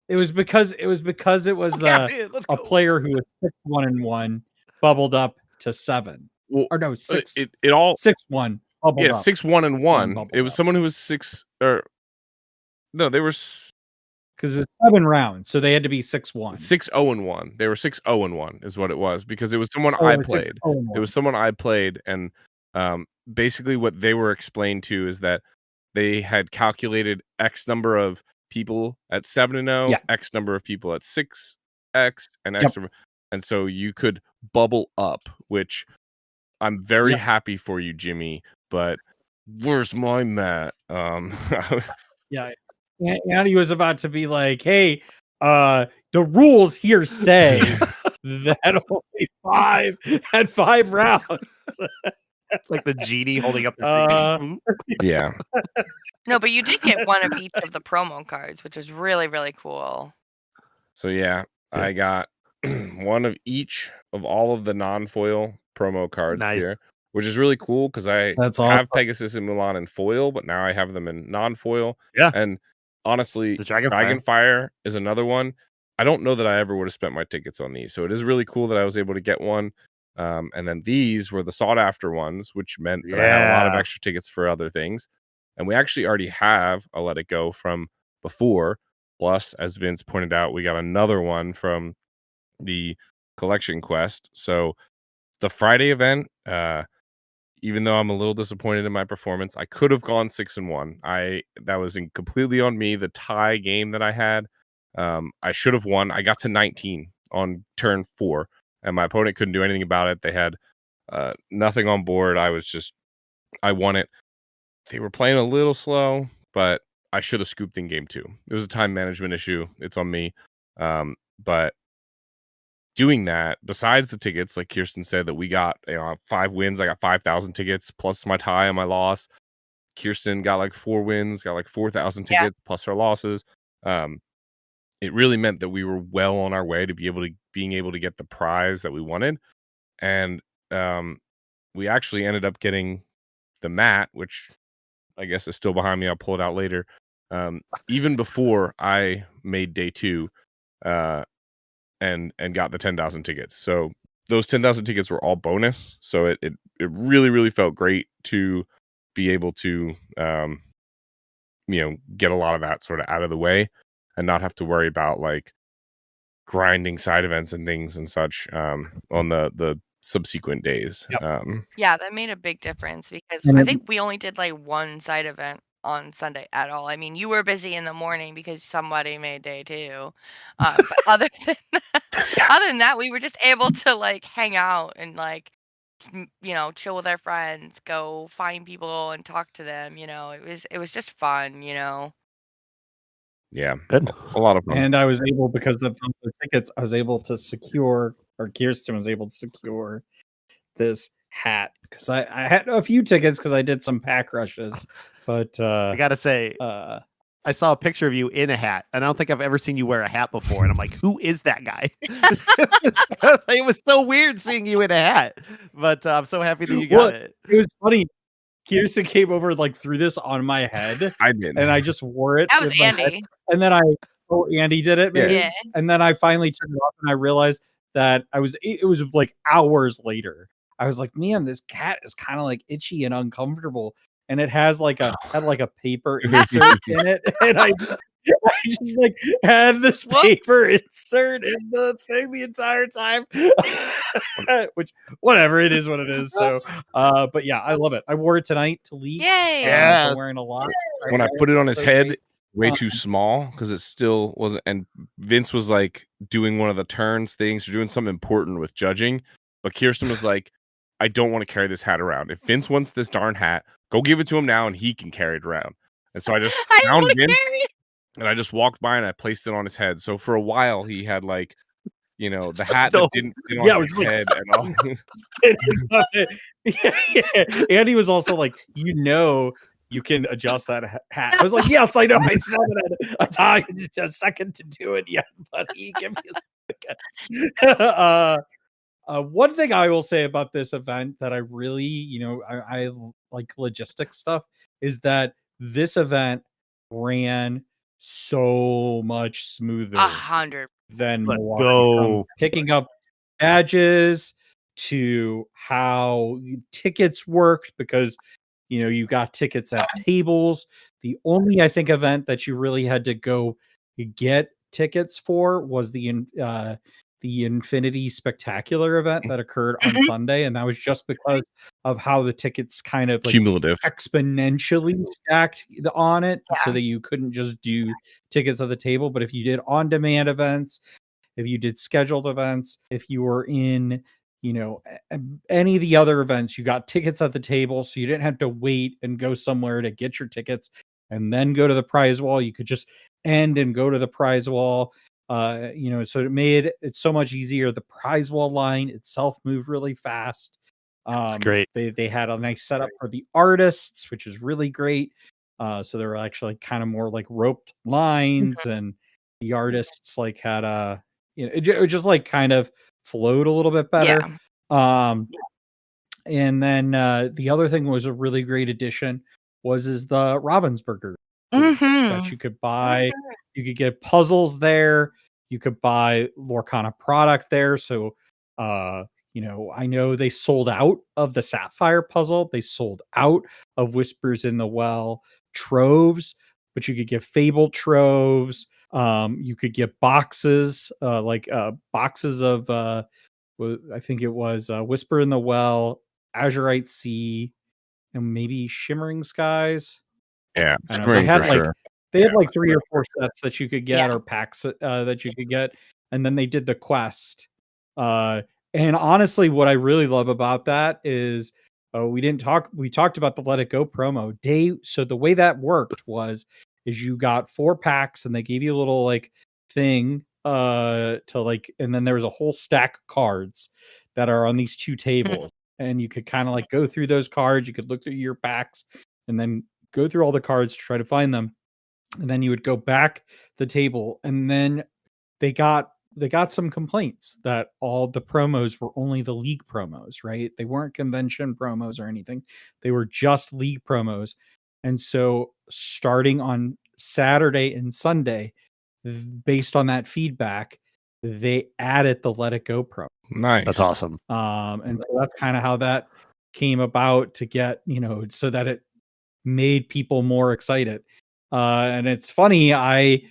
it was because it was Captain, let's a go. player who was 6-1-1 bubbled up to 7. Well, Or no, 6 it all 6-1 bubbled yeah, up. 6-1-1. bubbled It was up. someone who was 6 or no, they were Because it's 7 rounds, so they had to be 6-1. 6-0-1. They were 6-0-1 is what it was, because it was someone Oh, I it was played. 6-0-1. It was someone I played, and basically what they were explained to is that they had calculated X number of people at 7-0, Yeah. X number of people at 6X, and X Yep. number, and so you could bubble up, which I'm very Yep. happy for you, Jimmy, but where's my mat? Yeah. Andy was about to be like, "Hey, the rules here say that only 5 had 5 rounds." It's like the genie holding up the Yeah. No, but you did get one of each of the promo cards, which is really, really cool. So yeah, Yeah. I got one of each of all of the non-foil promo cards Nice. here, which is really cool because I That's have awesome. Pegasus and Mulan in foil, but now I have them in non-foil. Yeah. And honestly, The Dragonfire. Dragonfire is another one. I don't know that I ever would have spent my tickets on these, so it is really cool that I was able to get one. And then these were the sought after ones, which meant that I had a lot of Yeah. extra tickets for other things. And we actually already have a Let It Go from before. Plus, as Vince pointed out, we got another one from the collection quest. So the Friday event, even though I'm a little disappointed in my performance, I could have gone 6-1. That was completely on me. The tie game that I had, I should have won. I got to 19 on turn 4, and my opponent couldn't do anything about it. They had nothing on board. I won it. They were playing a little slow, but I should have scooped in game 2. It was a time management issue. It's on me. But doing that, besides the tickets, like Kirsten said, that we got 5 wins. I got 5,000 tickets plus my tie and my loss. Kirsten got like 4 wins, got like 4,000 tickets plus her losses. It really meant that we were well on our way to being able to get the prize that we wanted. And we actually ended up getting the mat, which I guess is still behind me. I'll pull it out later. Even before I made day 2, and got the 10,000 tickets. So those 10,000 tickets were all bonus. So it really, really felt great to be able to, get a lot of that sort of out of the way and not have to worry about like grinding side events and things and such on the subsequent days. Yep. Yeah, that made a big difference because And I it- think we only did like one side event on Sunday at all. I mean, you were busy in the morning because somebody made day 2. But other than that, we were just able to like hang out and like chill with our friends, go find people and talk to them. It was just fun. Yeah, Good. a lot of fun. And I was able, because of the tickets, I was able to secure, or Kirsten was able to secure this hat, because I had a few tickets because I did some pack rushes. But I gotta say, I saw a picture of you in a hat, and I don't think I've ever seen you wear a hat before. And I'm like, who is that guy? It was so weird seeing you in a hat, but I'm so happy that you got it. It was funny. Kirsten came over, like, threw this on my head, I did. and I just wore it. That was with my head. Andy. And then Andy did it, maybe. Yeah. And then I finally took it off, and I realized that it was like hours later. I was like, man, this cat is kind of like itchy and uncomfortable. and it has like a paper insert in it, and I just like had this Whoops. paper insert in the thing the entire time. Which whatever, it is what it is. So but yeah, I love it. I wore it tonight to leak. Yay. I'm wearing a lot. When I put it on his So head, great. way too small because it still wasn't. And Vince was like doing one of the turns things or doing something important with judging. But Kirsten was like, I don't want to carry this hat around. If Vince wants this darn hat, go give it to him now and he can carry it around. And so I just I found want to Vince carry it. and I just walked by and I placed it on his head. So for a while he had like, you know, the So hat dope. that didn't fit on Yeah, it his was like- head and all. Yeah. And he was also like, you can adjust that hat. I was like, yes, I know. I just haven't had a time, just a second to do it yet, buddy. Give me a second. One thing I will say about this event that I really, I like logistics stuff is that this event ran so much smoother 100. than Let's Milwaukee. go. From picking up badges to how tickets worked, because you got tickets at tables. The only, I think, event that you really had to go get tickets for was the Infinity Spectacular event that occurred on Sunday, and that was just because of how the tickets kind of like Cumulative. exponentially stacked on it, Yeah. so that you couldn't just do tickets at the table. But if you did on-demand events, if you did scheduled events, if you were in any of the other events, you got tickets at the table, so you didn't have to wait and go somewhere to get your tickets and then go to the prize wall. You could just end and go to the prize wall. So it made it so much easier. The prize wall line itself moved really fast. That's great. They had a nice setup for the artists, which is really great. So there were actually kind of more like roped lines, and the artists like had it just like kind of flowed a little bit better. And then the other thing was a really great addition is the Ravensburger that you could buy. You could get puzzles there. You could buy Lorcana product there. So I know they sold out of the Sapphire puzzle. They sold out of Whispers in the Well troves, but you could get Fable troves. You could get boxes, boxes of I think it was Whisper in the Well, Azurite Sea, and maybe Shimmering Skies. Yeah, I don't know. They had for like sure. they had like 3 or 4 sets that you could get, Yeah. or packs that you could get, and then they did the quest. And honestly, what I really love about that is we talked about the Let It Go promo. So the way that worked is you got 4 packs, and they gave you a little like thing to like, and then there was a whole stack of cards that are on these 2 tables, and you could kind of like go through those cards. You could look through your packs and then go through all the cards to try to find them, and then you would go back the table, and then they got some complaints that all the promos were only the league promos, right? They weren't convention promos or anything. They were just league promos. And so starting on Saturday and Sunday, based on that feedback, they added the Let It Go promo. Nice. That's awesome. And so that's kind of how that came about, to get, so that it made people more excited. And it's funny, I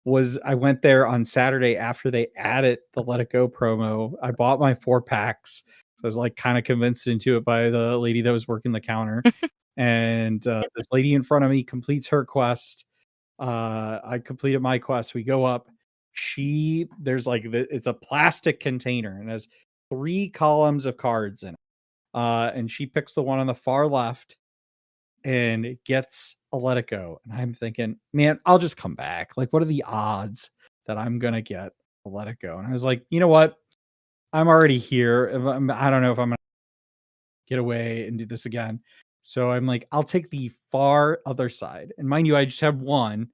went there on Saturday after they added the Let It Go promo. I bought my 4 packs. So I was like kind of convinced into it by the lady that was working the counter. And this lady in front of me completes her quest. I completed my quest. We go up. There's like it's a plastic container and has 3 columns of cards in it. And she picks the one on the far left and it gets a Let It Go. And I'm thinking, man, I'll just come back. Like, what are the odds that I'm going to get a Let It Go? And I was like, you know what? I'm already here. I don't know if I'm going to get away and do this again. So I'm like, I'll take the far other side. And mind you, I just have 1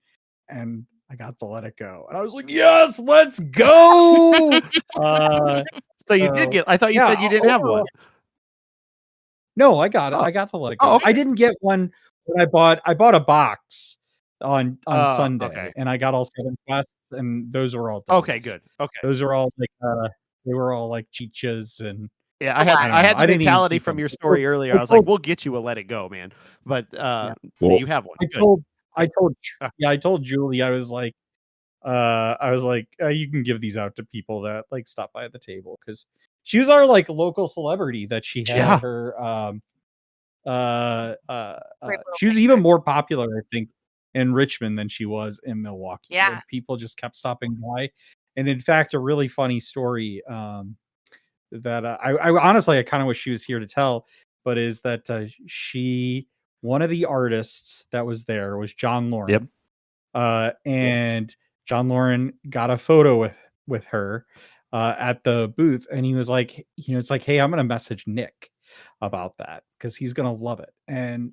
and I got the Let It Go. And I was like, yes, let's go. So you did get, I thought you said you didn't have one. No, I got it. Oh. I got the Let It Go. Oh, okay. I didn't get one when I bought a box on Sunday, okay. and I got all 7 quests, and those were all done. Okay, good. Okay. Those are all like they were all like chichas and Yeah, I I don't had know. the I didn't even mentality keep from them. your story earlier. I I was like, told, we'll get you a let it go, man. But yeah, Well, you have one. I Good. told, I told, Uh, yeah, I told Julie, I was like, you can give these out to people that like stop by the table, because she was our like local celebrity that she had Yeah. her Great little she was even more popular, I think, in Richmond than she was in Milwaukee. Yeah. Like, people just kept stopping by. And in fact, a really funny story that I honestly, I kind of wish she was here to tell, but is that one of the artists that was there was John Lauren. And John Lauren got a photo with her at the booth, and he was like, it's like, hey, I'm gonna message Nick about that because he's gonna love it. And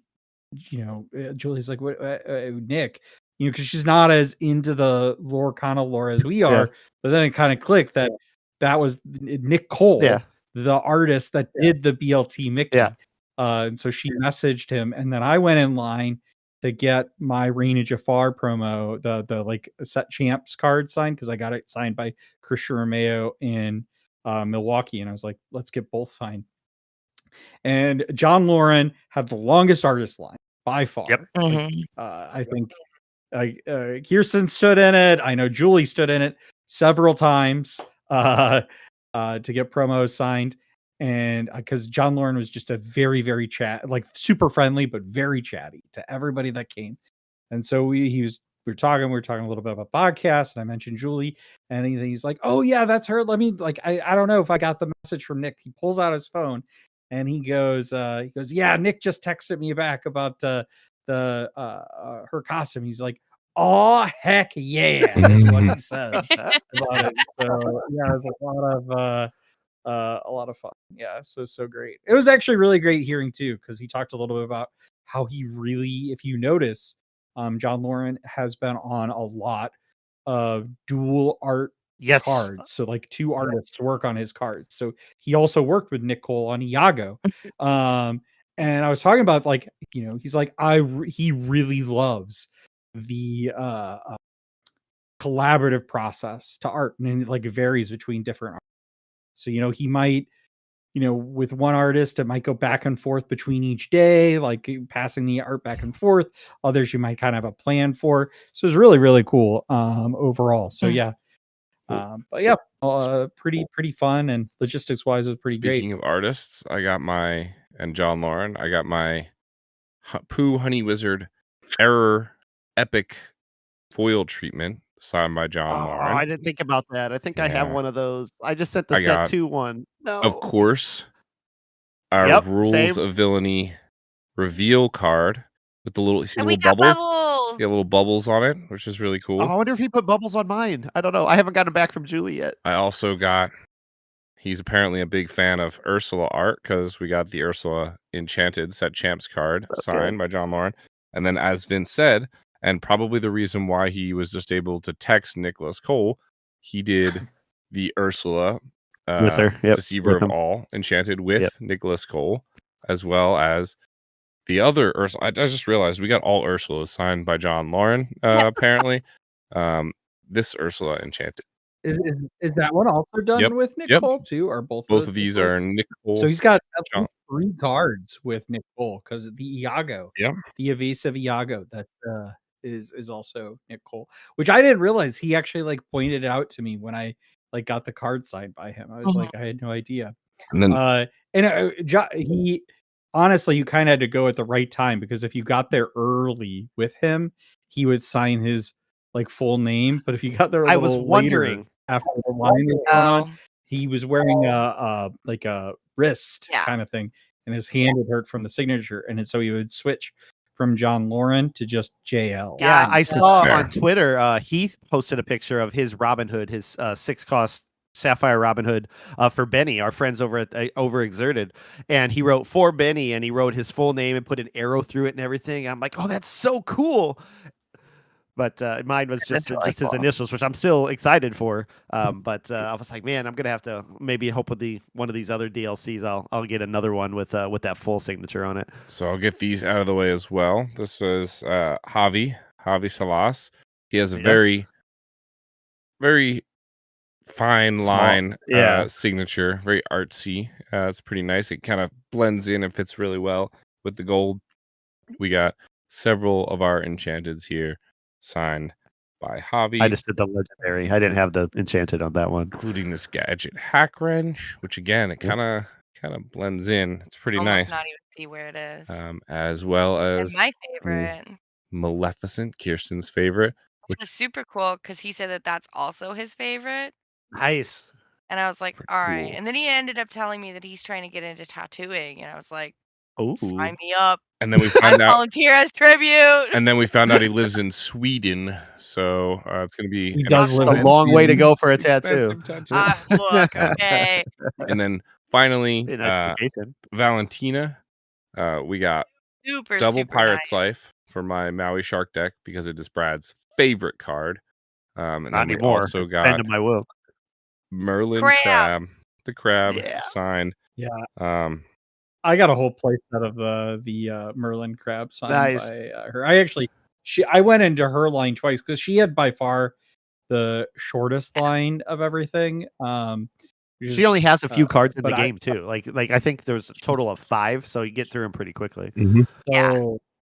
Julie's like, what, Nick? Because she's not as into the lore as we are. But then it kind of clicked that that was Nick Cole, the artist that did the BLT Mickey. And so she messaged him, and then I went in line to get my Reign of Jafar promo, the like set champs card signed, because I got it signed by Christian Romeo in Milwaukee, and I was like, let's get both signed. And John Lauren had the longest artist line by far. I think Kirsten stood in it. I know Julie stood in it several times to get promos signed. And because John Lauren was just a very, very super friendly, but very chatty to everybody that came. And so we were talking a little bit about podcasts, and I mentioned Julie, and he's like, oh yeah, that's her. Let me, like, I don't know if I got the message from Nick. He pulls out his phone and he goes, yeah, Nick just texted me back about her costume. He's like, oh heck yeah, is what he says about it. So yeah, it was a lot of fun. Yeah, so great. It was actually really great hearing too, because he talked a little bit about how he really, if you notice, John Lauren has been on a lot of dual art cards. So like two artists work on his cards. So he also worked with Nick Cole on Iago. And I was talking about, like, he's like, he really loves the collaborative process to art, and it varies between different art. So he might, with one artist, it might go back and forth between each day, like passing the art back and forth. Others you might kind of have a plan for. So it's really, really cool overall. So yeah. But yeah, pretty fun, and logistics wise, it was pretty great. Speaking of artists, and John Lauren, I got my Pooh Honey Wizard Error Epic foil treatment signed by John Lauren. I didn't think about that. I think I have one of those. I just sent the set 2 one. No. Of course, our Rules of Villainy reveal card with the little, bubbles. See little bubbles on it, which is really cool. Oh, I wonder if he put bubbles on mine. I don't know. I haven't gotten back from Julie yet. I also got, he's apparently a big fan of Ursula art, because we got the Ursula Enchanted set champs card signed by John Lauren. And then, as Vince said, and probably the reason why he was just able to text Nicholas Cole, he did the Ursula with her, Deceiver of All Enchanted with Nicholas Cole, as well as the other Ursula. I just realized we got all Ursulas signed by John Lauren, apparently. This Ursula Enchanted. Is that one also done with Nick Cole too, or both of these are Nick Cole? So he's got at least 3 cards with Nick Cole, because the Iago, the evasive Iago that is also Nick Cole, which I didn't realize. He actually pointed it out to me when I got the card signed by him. I was like, I had no idea. And then he honestly, you kind of had to go at the right time, because if you got there early with him, he would sign his full name. But if you got there later, after the line was going on, he was wearing a wrist kind of thing, and his hand would hurt from the signature, and so he would switch from John Lauren to just JL. Yeah, I saw on Twitter, Heath posted a picture of his Robin Hood, his 6-cost Sapphire Robin Hood for Benny, our friends over at Overexerted, and he wrote for Benny, and he wrote his full name and put an arrow through it and everything. I'm like, oh, that's so cool. But mine was just his initials, which I'm still excited for. But I was like, man, I'm gonna have to maybe hope with one of these other DLCs, I'll get another one with that full signature on it. So I'll get these out of the way as well. This was Javi Salas. He has a very, very fine Small. line Yeah. signature, very artsy. It's pretty nice. It kind of blends in and fits really well with the gold. We got several of our enchanteds here signed by Javi. I just did the legendary. I didn't have the enchanted on that one. Including this gadget hack wrench, which again it kind of blends in. It's pretty Almost nice. not even see where it is. As well And as my favorite, Maleficent, Kirsten's favorite, which was super cool because he said that that's also his favorite. Nice. And I was like, all right. cool. And then he ended up telling me that he's trying to get into tattooing. And I was like, Ooh. sign me up. And then we I found out. volunteer as tribute. And then we found out he lives in Sweden, so it's going to be He does live a in long way to Sweden. go for a tattoo. Expensive tattoo. Look, okay. And then finally, A nice vacation. Valentina. We got Super, double super Pirate's nice. Life for my Maui Shark deck because it is Brad's favorite card. And Not then we anymore. also It's been got to my will. Merlin Crab. Crab. The crab Yeah. signed. Yeah. I got a whole playset of the Merlin crab signed Nice. by her. I went into her line twice because she had by far the shortest line of everything. She only has a few cards in the but game too. Like I think there's a total of 5, so you get through them pretty quickly. Yeah.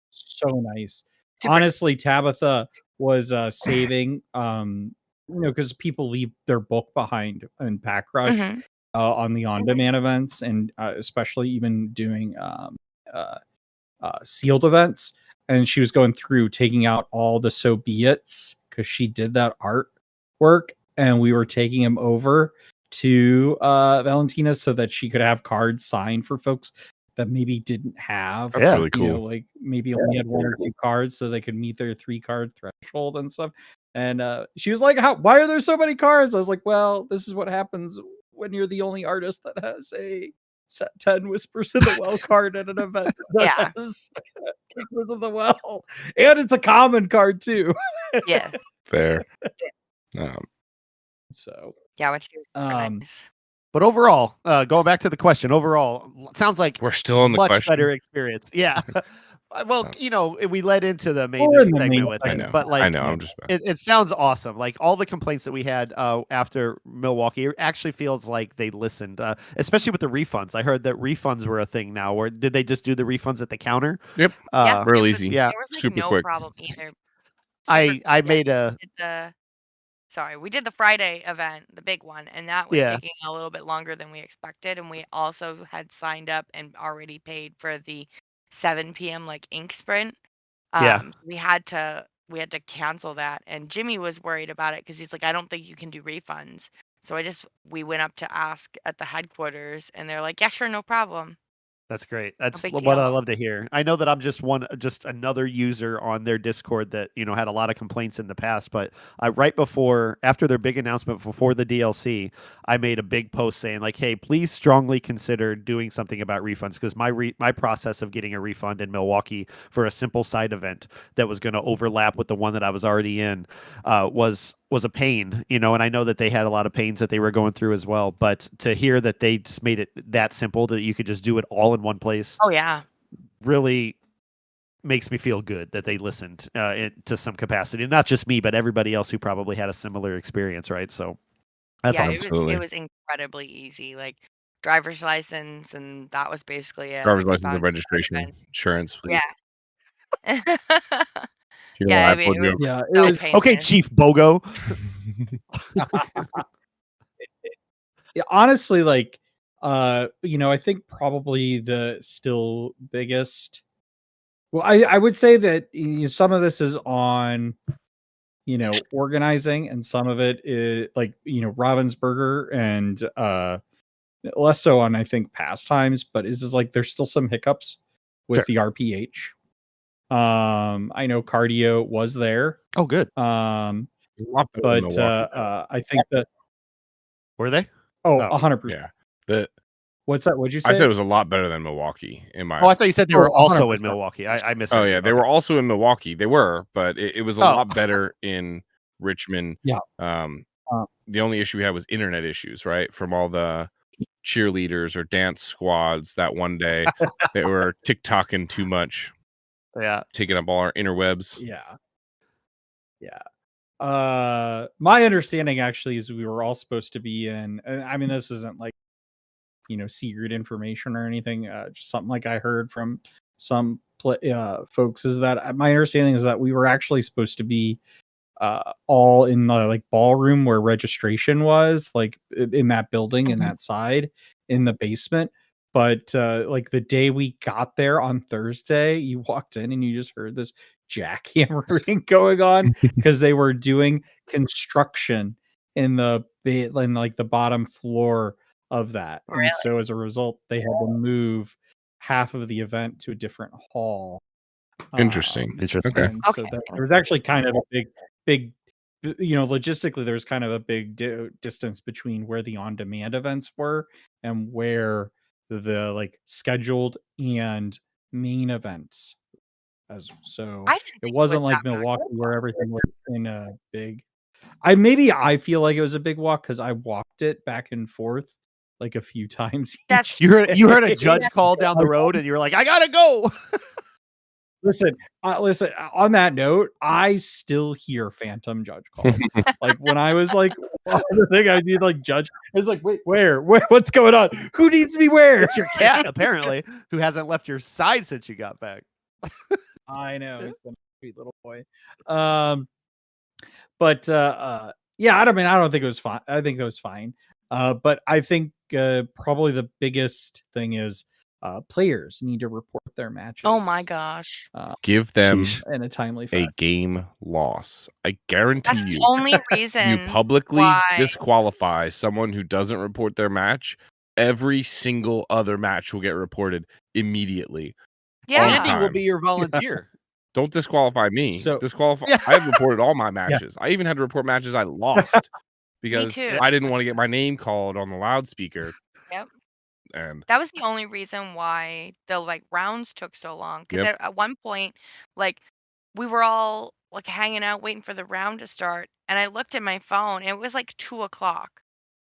So nice. Super. Honestly, Tabitha was saving, because people leave their book behind in Pack Rush. Mhm. On the on-demand events, and especially even doing sealed events, and she was going through taking out all the so be it's because she did that artwork, and we were taking them over to Valentina so that she could have cards signed for folks that maybe didn't have. That's really cool. Like maybe only had 1 or 2 cards so they could meet their 3-card threshold and stuff. And she was like, why are there so many cards? I was like, well, this is what happens when you're the only artist that has a set 10 Whispers in the Well card at an event. Yeah. Whispers of the Well. And it's a common card too. Yes. Fair. So Yeah, which is super Um, nice. But overall, going back to the question, overall, sounds like We're still on the much question. better experience. Yeah. Well, we led into the main We're in the segment main with I it, know. but like I know. I'm just it sounds awesome. Like all the complaints that we had after Milwaukee, it actually feels like they listened, especially with the refunds. I heard that refunds were a thing now. Or did they just do the refunds at the counter? Yep. Yeah, real it was- easy. Yeah. There was like Super no quick. problem either. I made We did the Friday event, the big one, and that was Yeah. taking a little bit longer than we expected. And we also had signed up and already paid for the 7 p.m. like ink sprint. Yeah. We had to cancel that, and Jimmy was worried about it because he's like, I don't think you can do refunds. So we went up to ask at the headquarters, and they're like, yeah, sure, no problem. That's great. That's big what I deal. love to hear. I know that I'm just another user on their Discord that had a lot of complaints in the past, but after their big announcement before the DLC, I made a big post saying like, hey, please strongly consider doing something about refunds, because my process of getting a refund in Milwaukee for a simple side event that was going to overlap with the one that I was already in was a pain, and I know that they had a lot of pains that they were going through as well. But to hear that they just made it that simple that you could just do it all in one place, Oh yeah, really makes me feel good that they listened to some capacity, not just me, but everybody else who probably had a similar experience, right? So that's awesome. Absolutely. It was incredibly easy, like driver's license, and that was basically it. Driver's We license found and registration, event. insurance. Please. Yeah. You know, Yeah, I I mean, pulled it you was yeah, it so was Okay, painless. Chief Bogo. honestly, like, I think probably the still biggest. Well, I would say that some of this is on, organizing, and some of it is like, Ravensburger, and less so on, I think, pastimes, but is like there's still some hiccups with Sure. the RPH. I know cardio was there. Oh, good. But Milwaukee, I think that Were they? 100%. yeah. What's that? What'd you say? I said it was a lot better than Milwaukee in my. Oh, I thought you said they were also in 100%. Milwaukee. I missed. Oh yeah, they were also in Milwaukee. They were, but it was a Oh. lot better in Richmond. Yeah. The only issue we had was internet issues, right? From all the cheerleaders or dance squads that one day they were TikToking too much, Yeah. taking up all our interwebs. Yeah. my understanding actually is we were all supposed to be in. I mean, this isn't like secret information or anything. Just something like I heard from some folks is that my understanding is that we were actually supposed to be all in the like ballroom where registration was, like in that building in that side in the basement. But like the day we got there on Thursday, you walked in and you just heard this jackhammering going on because they were doing construction in like the bottom floor of that. Really? And so as a result, they had to move half of the event to a different hall. Interesting. Interesting. Okay. And so that there was actually kind of a big, logistically, there's kind of a big distance between where the on-demand events were and where the like scheduled and main events. So I didn't it think wasn't was like that bad. Milwaukee where everything was in a big. I feel like it was a big walk because I walked it back and forth like a few times. That's You heard a judge day. call down the road, and you were like, "I gotta go." Listen. On that note, I still hear phantom judge calls. Like when I was like, the thing I need like judge. I was like, wait, where? What's going on? Who needs me where? It's your cat, apparently, who hasn't left your side since you got back. I know. He's a sweet little boy. But yeah, I don't think it was fine. I think that was fine. But I think probably the biggest thing is players need to report their matches. Oh my gosh. Give them in a timely a fashion. game loss. I guarantee That's you. the only reason You publicly why. disqualify someone who doesn't report their match. Every single other match will get reported immediately. Yeah. Andy will time. be your volunteer. Don't disqualify me. So- Disqualify. Yeah. I had reported all my matches. I even had to report matches I lost because too. I didn't want to get my name called on the loudspeaker. Yep. And That was the only reason why the like rounds took so long. Because Yep. at one point, like we were all like hanging out waiting for the round to start, and I looked at my phone. And it was like 2:00,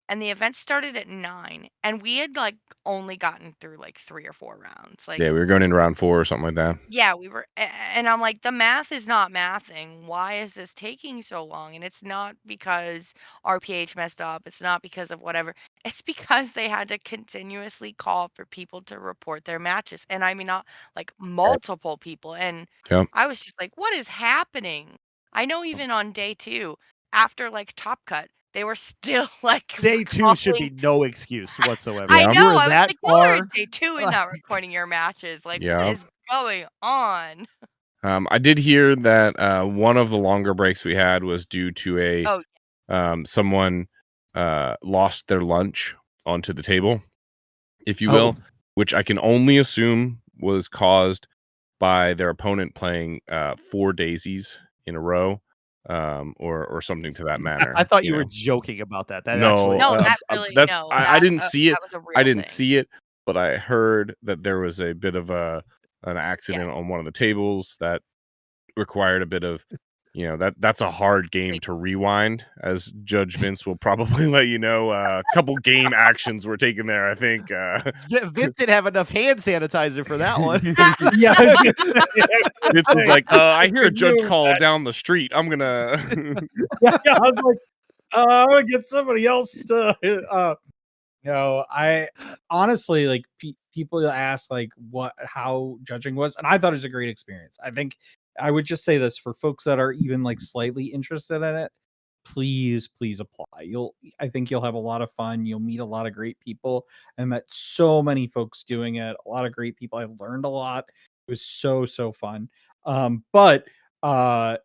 and the event started at 9, and we had like only gotten through like 3 or 4 rounds. Like yeah, we were going into round 4 or something like that. yeah, we were, and I'm like, the math is not mathing. Why is this taking so long? And it's not because RPH messed up. It's not because of whatever. It's because they had to continuously call for people to report their matches. And I mean, not like multiple people. And Yep. I was just like, what is happening? I know even on day 2, after like Top Cut, they were still like Day 2 should be calling- no excuse whatsoever. I Yeah. You know. were I was that like, y'all are far. in day 2 and not recording your matches. Like, Yeah. what is going on? I did hear that one of the longer breaks we had was due to Oh, someone lost their lunch onto the table, if you Oh. will, which I can only assume was caused by their opponent playing 4 daisies in a row, or something to that manner. I thought you know. were joking about that. That No, actually. No, uh, that uh, really that's- no. I didn't see it. That was a real I didn't thing. see it, but I heard that there was a bit of an accident on one of the tables that required a bit of, that's a hard game to rewind, as Judge Vince will probably let you know. A couple game actions were taken there, I think. Yeah, Vince didn't have enough hand sanitizer for that one. Yeah, Vince was like, I hear a judge call down the street. I'm gonna. yeah, I was like, I'm gonna get somebody else to. No, I honestly like people ask like how judging was, and I thought it was a great experience. I think I would just say this for folks that are even like slightly interested in it. Please apply. I think you'll have a lot of fun. You'll meet a lot of great people. I met so many folks doing it. A lot of great people. I learned a lot. It was so fun. But as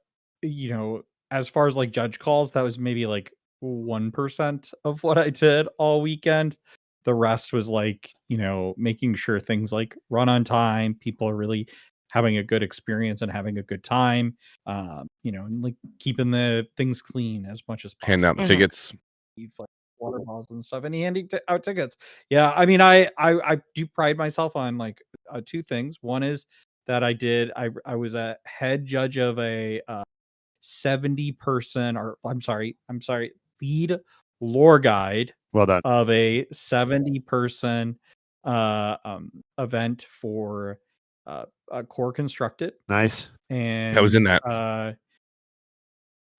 far as like judge calls, that was maybe like 1% of what I did all weekend. The rest was like, making sure things like run on time, people are really having a good experience and having a good time, and like keeping the things clean as much as possible. Hand out the Mhm. tickets. Like water bottles and stuff, and handing out tickets. Yeah, I mean, I do pride myself on like 2 things. One is that I was a head judge of a 70-person, or I'm sorry, lead lore guide Well done. of a 70-person event for Core Constructed. Nice. And That was in that.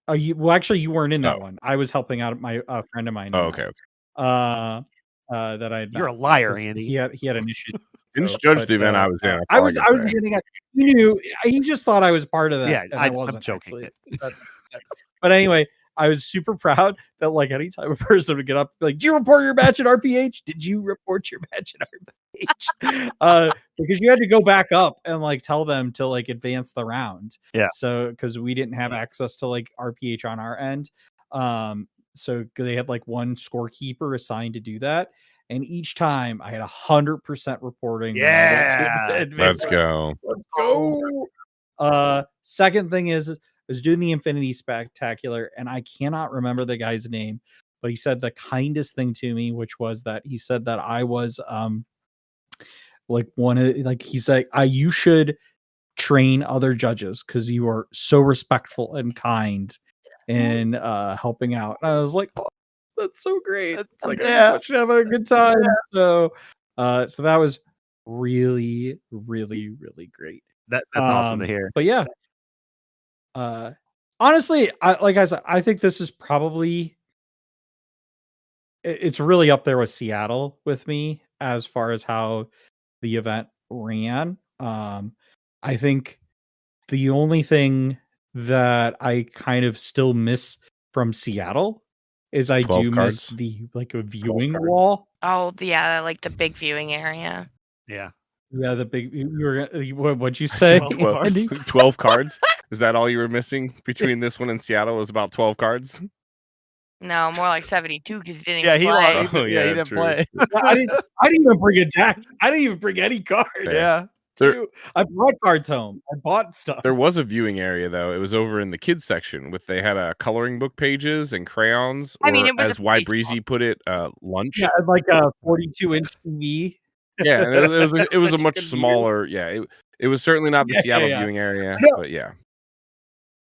Well, actually, you weren't in that Oh. one. I was helping out my friend of mine. Oh, in okay. that. That I You're a liar, Andy. He had an issue. Didn't judge the event I was in. That's I all was can say. getting at. He knew. He just thought I was part of that, Yeah, and I I'm wasn't joking. actually. But anyway, I was super proud that like anytime a person would get up, like, "Do you report your match at RPH? Did you report your match at RPH?" Because you had to go back up and like tell them to like advance the round. Yeah. So because we didn't have access to like RPH on our end, so they had like one scorekeeper assigned to do that. And each time I had 100% reporting. Yeah. Let's go. Let's go. Second thing is, I was doing the Infinity Spectacular, and I cannot remember the guy's name, but he said the kindest thing to me, which was that he said that I was like one of like he's like, you should train other judges because you are so respectful and kind in helping out. And I was like, oh, that's so great. It's like I just want you to have a good time. So that was really, really, really great. That's awesome to hear. But yeah. Honestly, like I said, I think this is probably it's really up there with Seattle with me as far as how the event ran. I think the only thing that I kind of still miss from Seattle is I 12 do cards. miss the like a viewing wall. Oh, yeah, like the big viewing area. Yeah. Yeah, the big. What'd you say? 12 cards. Is that all you were missing between this one and Seattle? Was about 12 cards. No, more like 72 because he didn't Yeah, even he play. he didn't true. play. I didn't even bring a deck. I didn't even bring any cards. Yeah. I brought cards home. I bought stuff. There was a viewing area though. It was over in the kids section with they had coloring book pages and crayons. Or, I mean, it was as Y Breezy put it, lunch. Yeah, like a 42-inch TV. Yeah, and it was a much Chicken smaller. Yeah, it was certainly not the Seattle viewing area, but yeah.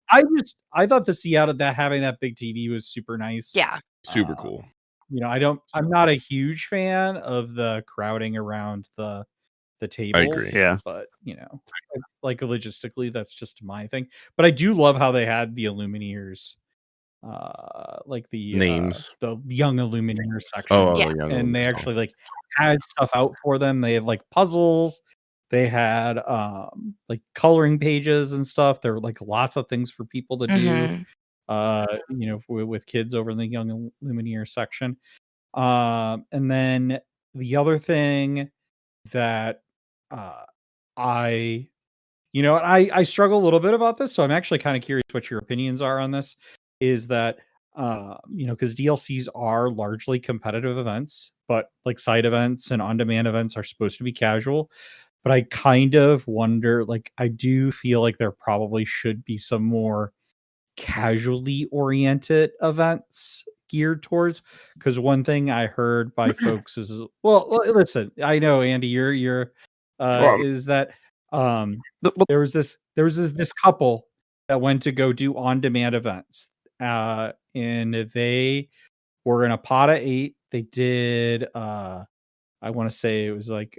I thought the Seattle that having that big TV was super nice. Yeah, super cool. You know, I'm not a huge fan of the crowding around the tables. I agree. Yeah, but you know, it's like logistically, that's just my thing. But I do love how they had the Illumineers, like the names, the young Illumineer section. Oh, Yeah. And they actually like had stuff out for them. They had like puzzles. They had like coloring pages and stuff. There were like lots of things for people to do. You know, with kids over in the young Lumineer section. And then the other thing that I struggle a little bit about this, so I'm actually kind of curious what your opinions are on this, is that you know, because DLCs are largely competitive events, but like side events and on-demand events are supposed to be casual. But I kind of wonder, like, I do feel like there probably should be some more casually oriented events geared towards, because one thing I heard by folks is, well, listen, I know Andy, you're is that there was this couple that went to go do on-demand events, and they were in a pot of 8. They did I want to say it was like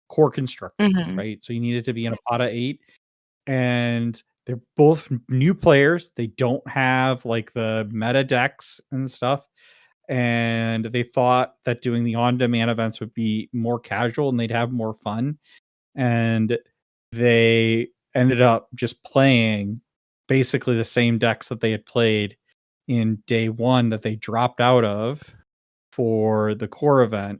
core constructor, right? So you needed to be in a pot of 8, and they're both new players. They don't have like the meta decks and stuff. And they thought that doing the on-demand events would be more casual and they'd have more fun. And they ended up just playing basically the same decks that they had played in day 1 that they dropped out of for the core event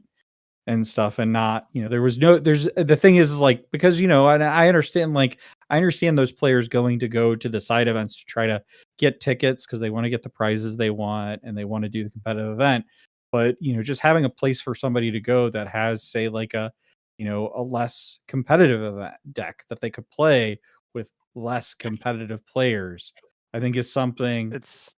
and stuff. And not, you know, there's the thing is like, because, you know, and I understand those players going to go to the side events to try to get tickets because they want to get the prizes they want and they want to do the competitive event. But, you know, just having a place for somebody to go that has, say, like a, you know, a less competitive event deck that they could play with less competitive players, I think is something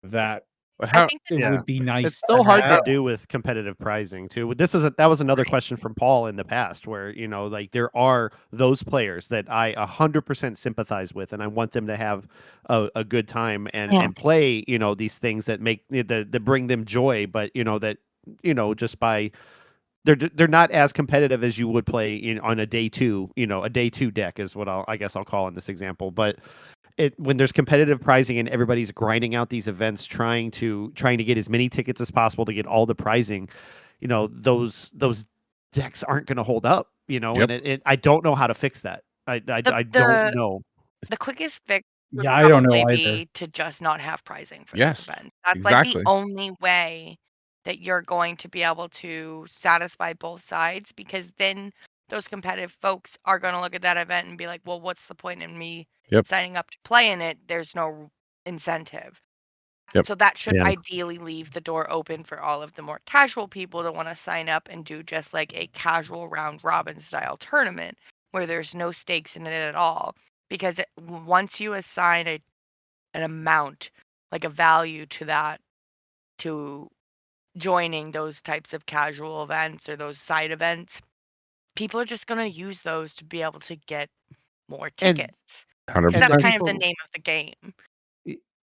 that would be nice. It's so hard to do with competitive pricing too. That was another question from Paul in the past, where, you know, like there are those players that I 100% sympathize with, and I want them to have a good time and play, you know, these things that make that bring them joy, but you know that, you know, just by they're not as competitive as you would play on a day 2, you know, a day 2 deck is what I guess I'll call in this example, but when there's competitive pricing and everybody's grinding out these events, trying to get as many tickets as possible to get all the pricing, those decks aren't going to hold up, Yep. and I don't know how to fix that. I don't know. The quickest fix would Yeah, I don't know probably either. be to just not have pricing for Yes, those events. That's like the exactly. only way that you're going to be able to satisfy both sides, because then those competitive folks are going to look at that event and be like, well, what's the point in me Yep. signing up to play in it? There's no incentive. Yep. So that should Yeah. ideally leave the door open for all of the more casual people to want to sign up and do just like a casual round robin style tournament where there's no stakes in it at all. Because once you assign an amount, like a value to that, to joining those types of casual events or those side events, people are just going to use those to be able to get more And- tickets. 100%. Because that's the kind of the people- name of the game.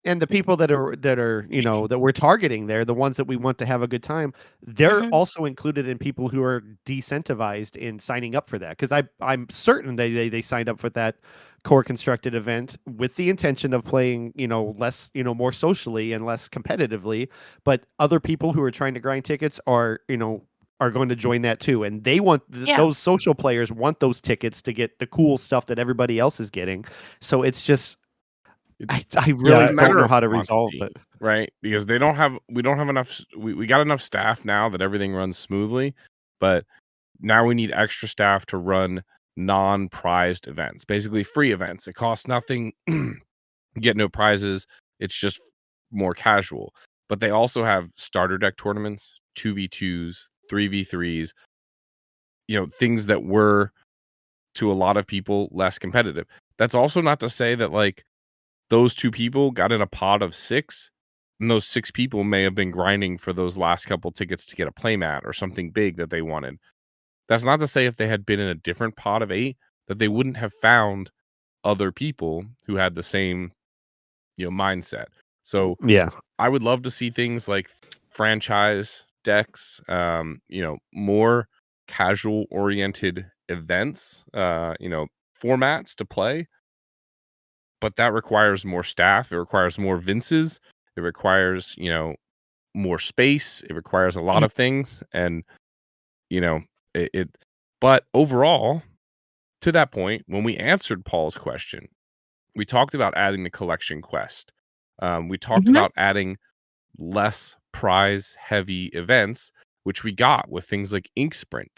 And the people that are that we're targeting there, the ones that we want to have a good time, they're Mhm. also included in people who are decentivized in signing up for that. Because I'm certain they signed up for that core constructed event with the intention of playing less, more socially and less competitively. But other people who are trying to grind tickets are going to join that too, and they want Yeah. those social players want those tickets to get the cool stuff that everybody else is getting. So it's just. I really don't know how to resolve it, right? Because we don't have enough. We got enough staff now that everything runs smoothly, but now we need extra staff to run non-prized events, basically free events. It costs nothing, you get no prizes. It's just more casual. But they also have starter deck tournaments, 2v2s, 3v3s. Things that were to a lot of people less competitive. That's also not to say that like those 2 people got in a pot of 6, and those 6 people may have been grinding for those last couple tickets to get a playmat or something big that they wanted. That's not to say if they had been in a different pot of 8 that they wouldn't have found other people who had the same, mindset. So yeah. I would love to see things like franchise decks, more casual oriented events, formats to play. But that requires more staff. It requires more Vinces. It requires, more space. It requires a lot of things. And, but overall, to that point, when we answered Paul's question, we talked about adding the collection quest. We talked about adding less prize heavy events, which we got with things like Ink Sprint.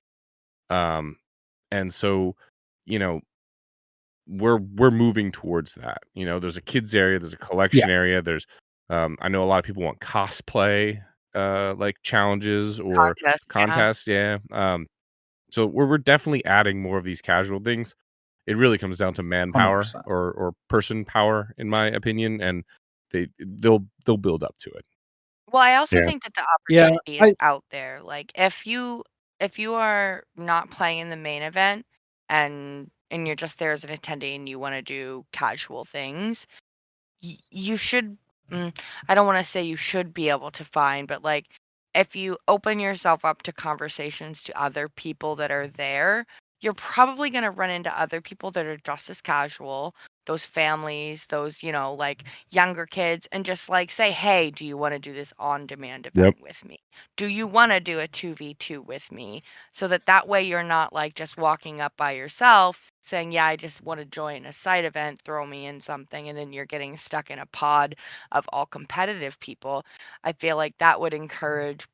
And so, we're moving towards that. There's a kids area, there's a collection area, there's I know a lot of people want cosplay like challenges or contests. Yeah. So we're definitely adding more of these casual things. It really comes down to manpower 100%. or person power, in my opinion, and they'll build up to it. Well, I also Yeah. think that the Yeah, opportunity is out there. Like if you are not playing in the main event and you're just there as an attendee and you want to do casual things, you should I don't want to say you should be able to find, but like if you open yourself up to conversations to other people that are there, you're probably going to run into other people that are just as casual, those families, those, like younger kids, and just like say, hey, do you want to do this on demand event with me? Do you want to do a 2v2 with me? So that way you're not like just walking up by yourself saying, yeah, I just want to join a side event, throw me in something, and then you're getting stuck in a pod of all competitive people. I feel like that would encourage,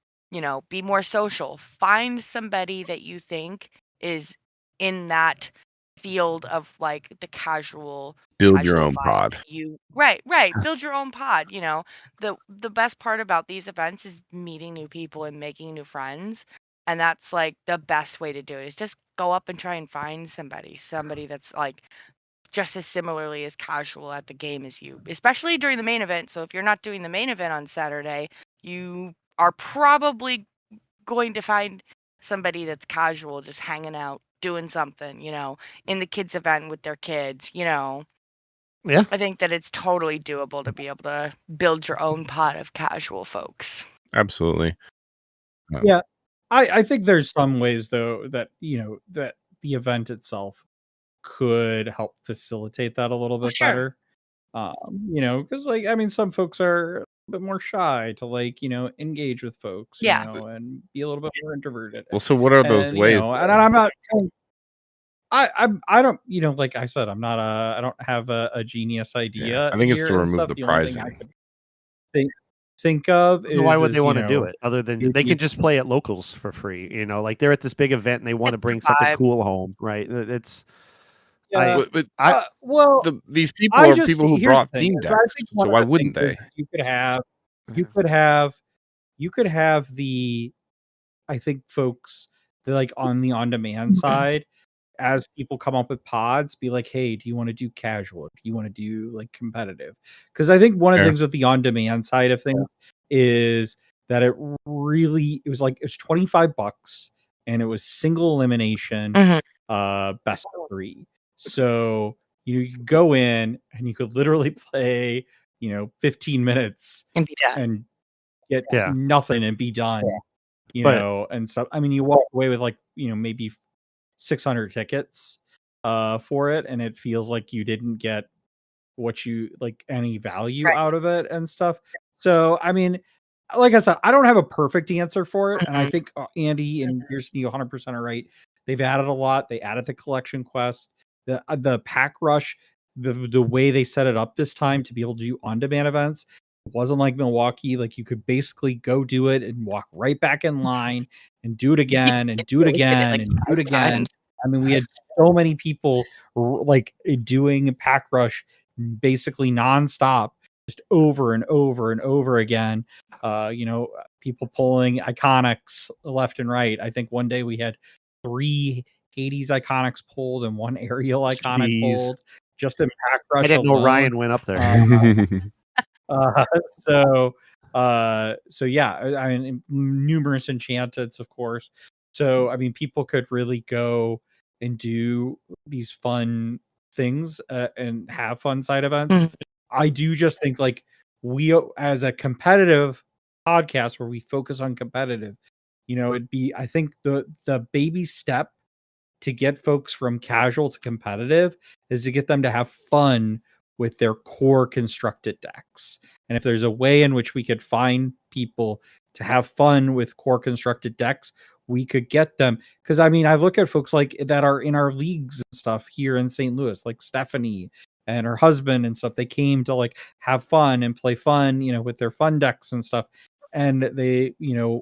be more social. Find somebody that you think is in that field of like the casual Build your casual own vibe pod. that you right build your own pod. The best part about these events is meeting new people and making new friends, and that's like the best way to do it is just go up and try and find somebody that's like just as similarly as casual at the game as you, especially during the main event. So if you're not doing the main event on Saturday, you are probably going to find somebody that's casual, just hanging out, doing something, in the kids event with their kids, Yeah. I think that it's totally doable to be able to build your own pot of casual folks. Absolutely. Yeah. I think there's some ways though that that the event itself could help facilitate that a little bit Sure. better. Because like I mean, some folks are a bit more shy to like engage with folks, Yeah. and be a little bit more introverted. Well, so what are those And ways? and I'm not saying I don't like I said, I'm not I don't have a genius idea. I think it's here to and remove stuff. the The only thing I prizing. could think of is Why would they is, want to do it other than they can just play at locals for free? Like they're at this big event and they want to It's the bring something vibe. cool home, right? It's Yeah. I well, these people I are just people who here's the brought thing. theme is I decks, think so one of why the wouldn't things is they? you could have the I think folks that like on the on-demand side, as people come up with pods, be like, hey, do you want to do casual? Do you want to do like competitive? Because I think one of the Fair. things with the on-demand side of things is that it was $25 and it was single elimination, best of 3. So you could go in and you could literally play 15 minutes And be done. and get Yeah. nothing and be done. But- And stuff. I mean, you walk away with like maybe 600 tickets for it, and it feels like you didn't get what you like any value Right. out of it and stuff. So I mean, like I said, I don't have a perfect answer for it, and I think Andy and Kirsten, you 100% are right. They've added a lot. They added the collection quest, the pack rush, the way they set it up this time to be able to do on-demand events. It wasn't like Milwaukee, like you could basically go do it and walk right back in line and do it again and do it We did it, again like, and do it 5 again. times. I mean, we had so many people like doing pack rush basically nonstop, just over and over and over again. People pulling iconics left and right. I think one day we had 3 80s iconics pulled and 1 aerial iconic Jeez. pulled just in pack rush. I didn't know Ryan went up there. So yeah, I mean, numerous enchanteds, of course. So I mean, people could really go and do these fun things and have fun side events. I do just think like we, as a competitive podcast where we focus on competitive, it'd be, I think the baby step to get folks from casual to competitive is to get them to have fun with their core constructed decks. And if there's a way in which we could find people to have fun with core constructed decks, we could get them. Because I mean, I look at folks like that are in our leagues and stuff here in St. Louis, like Stephanie and her husband and stuff. They came to like have fun and play fun, with their fun decks and stuff. And they,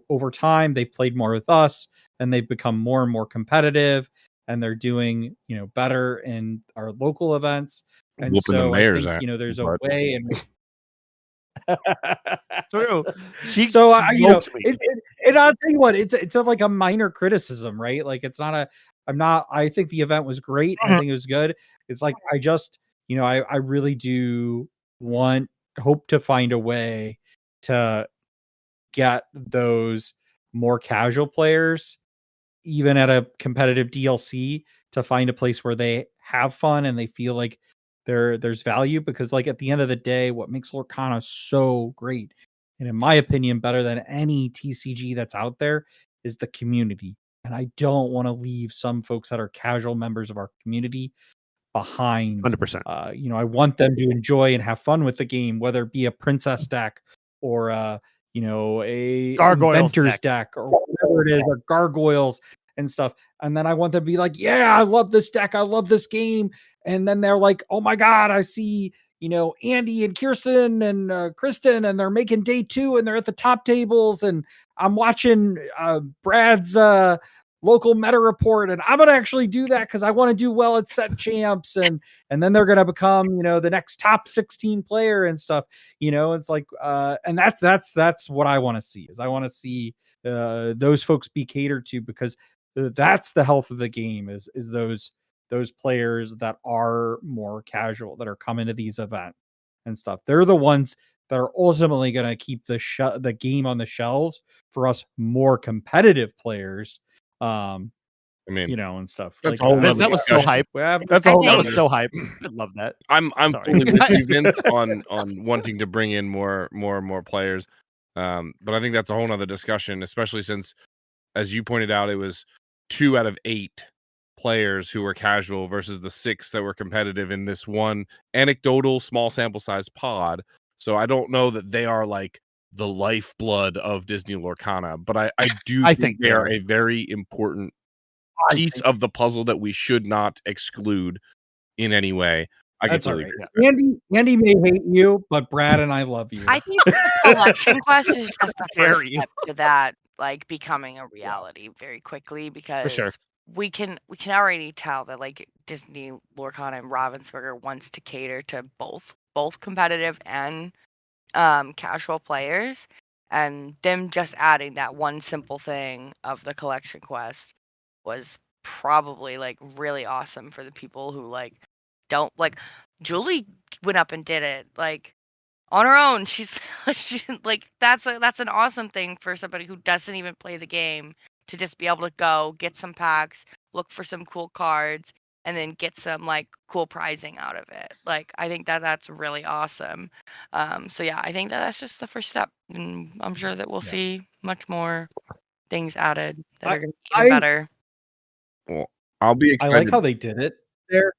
over time, they've played more with us and they've become more and more competitive, and they're doing, better in our local events. And Whooping the so I mayor's think, ass, there's a but- way in True. She so smoked me. and I'll tell you what, it's a, like a minor criticism, right? Like it's not I think the event was great. I think it was good. It's like I just I really do hope to find a way to get those more casual players, even at a competitive DLC, to find a place where they have fun and they feel like there's value. Because like at the end of the day, what makes Lorcana so great, and in my opinion better than any TCG that's out there, is the community. And I don't want to leave some folks that are casual members of our community behind. 100%. I want them to enjoy and have fun with the game, whether it be a princess deck or a Gargoyles inventor's deck or whatever it is, or gargoyles and stuff. And then I want them to be like, yeah, I love this deck, I love this game. And then they're like, oh my god, I see Andy and Kirsten and Kristen, and they're making day 2 and they're at the top tables, and I'm watching Brad's local meta report, and I'm gonna actually do that because I want to do well at set champs, and then they're gonna become the next top 16 player and stuff. It's like and that's what I want to see. Is I want to see those folks be catered to, because that's the health of the game, is those players that are more casual, that are coming to these events and stuff. They're the ones that are ultimately going to keep the game on the shelves for us more competitive players. I mean, and stuff. That's like a whole Vince, nother that was so discussion. hype. That's a whole That nother was so hype. I love that. I'm Sorry. fully with you, Vince, on wanting to bring in more and more players. But I think that's a whole nother discussion, especially since, as you pointed out, it was 2 out of 8 players who were casual versus the 6 that were competitive in this one anecdotal small sample size pod. So I don't know that they are like the lifeblood of Disney Lorcana, but I do I think they are a very important piece of the puzzle that we should not exclude in any way. I That's all completely right. agree. Andy may hate you, but Brad and I love you. I think the collection quest is just the Dare first you. step to that, like, becoming a reality very quickly For because sure. we can already tell that like Disney Lorcana and Ravensburger wants to cater to both competitive and casual players, and them just adding that one simple thing of the collection quest was probably like really awesome for the people who like don't like. Julie went up and did it like on her own. She's she, like that's an awesome thing for somebody who doesn't even play the game to just be able to go get some packs, look for some cool cards, and then get some like cool prizing out of it. Like I think that that's really awesome. So yeah, I think that that's just the first step, and I'm sure that we'll see much more things added that are going to be even better. Well, I'll be I excited. like how they did it there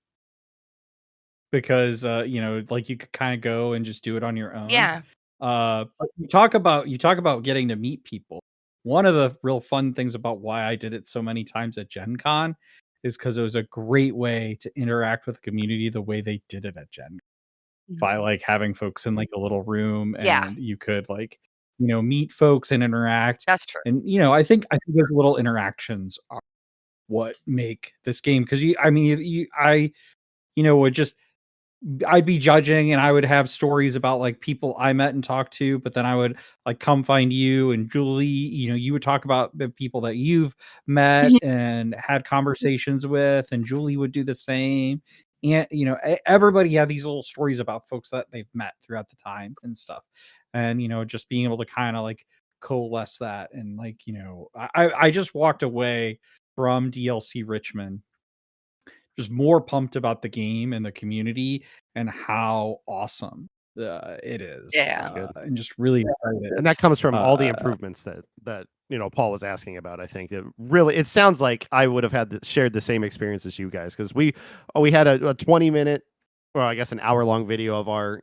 because like you could kind of go and just do it on your own. Yeah. But you talk about getting to meet people. One of the real fun things about why I did it so many times at Gen Con is because it was a great way to interact with the community the way they did it at Gen Con. By like having folks in like a little room and you could like meet folks and interact. That's true. And I think those little interactions are what make this game, because would just I'd be judging and I would have stories about like people I met and talked to, but then I would like come find you and Julie, you would talk about the people that you've met and had conversations with, and Julie would do the same. And everybody had these little stories about folks that they've met throughout the time and stuff. And just being able to kind of like coalesce that, and like I just walked away from DLC Richmond just more pumped about the game and the community and how awesome it is. Yeah. And just really excited. And that comes from all the improvements that Paul was asking about. I think it sounds like I would have shared the same experience as you guys, because we had a 20-minute, or I guess an hour-long video of our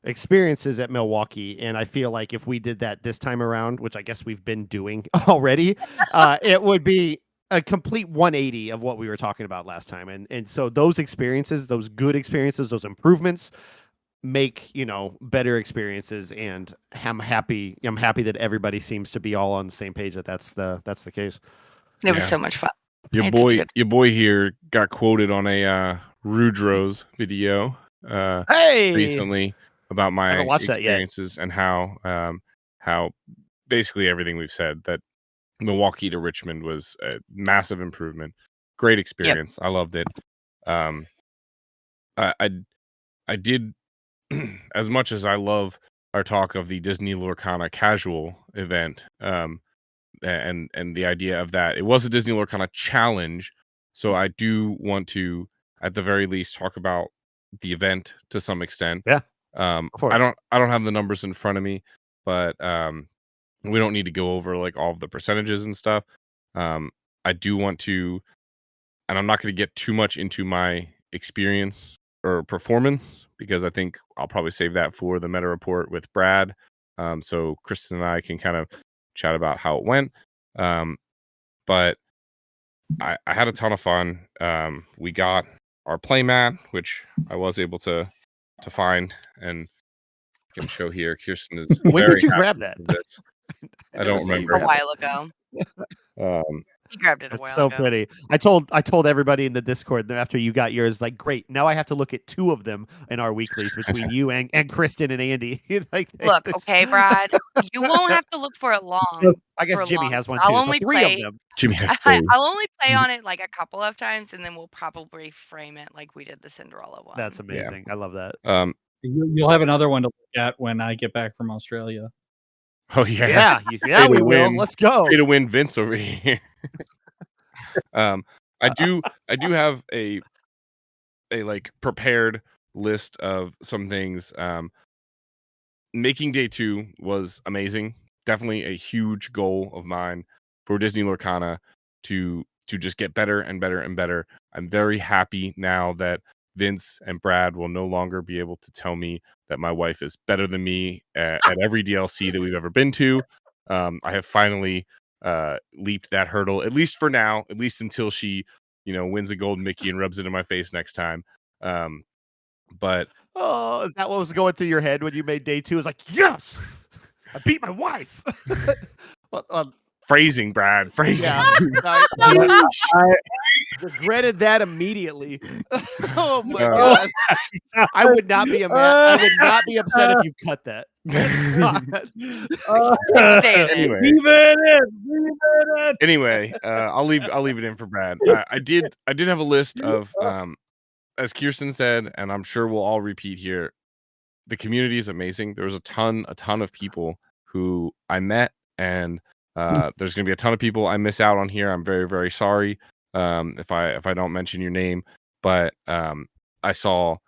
experiences at Milwaukee, and I feel like if we did that this time around, which I guess we've been doing already, it would be a complete 180 of what we were talking about last time. And so those experiences, those good experiences, those improvements make better experiences, and I'm happy that everybody seems to be all on the same page that's the case. It was so much fun. Your boy here got quoted on a Rudrose video recently about my experiences and how basically everything we've said, that Milwaukee to Richmond was a massive improvement. Great experience. I loved it. I did as much as I love our talk of the Disney Lorcana casual event, and the idea of that. It was a Disney Lorcana challenge, so I do want to, at the very least, talk about the event to some extent. Yeah. I don't have the numbers in front of me, but we don't need to go over like all of the percentages and stuff. I do want to, and I'm not going to get too much into my experience or performance, because I think I'll probably save that for the meta report with Brad. So Kirsten and I can kind of chat about how it went. But I had a ton of fun. We got our playmat, which I was able to find and can show here. Kirsten is when did you grab that? I don't remember. A while ago. He grabbed it a while ago. It's so pretty. I told everybody in the Discord that after you got yours, like, great, now I have to look at 2 of them in our weeklies between you and Kristen and Andy. Look, okay, Brad, you won't have to look for it long. I guess Jimmy has one too. I'll only 3 of them. Jimmy has I'll only play on it like a couple of times, and then we'll probably frame it like we did the Cinderella one. That's amazing. I love that. You'll have another one to look at when I get back from Australia. Oh yeah, we will. Let's go. Pay to win Vince over here. I do have a like prepared list of some things. Making day 2 was amazing. Definitely a huge goal of mine for Disney Lorcana to to just get better and better and better. I'm very happy now that Vince and Brad will no longer be able to tell me that my wife is better than me at every DLC that we've ever been to. I have finally leaped that hurdle, at least for now, at least until she, wins a gold Mickey and rubs it in my face next time. But is that what was going through your head when you made day 2? It's like, yes, I beat my wife. Phrasing, Brad. Phrasing. Yeah, I regretted that immediately. Oh my god! I would not be I would not be upset if you cut that. Anyway, I'll leave it in for Brad. I did have a list of as Kirsten said, and I'm sure we'll all repeat here. The community is amazing. There was a ton of people who I met, and there's going to be a ton of people I miss out on here. I'm very, very sorry if I don't mention your name, but I saw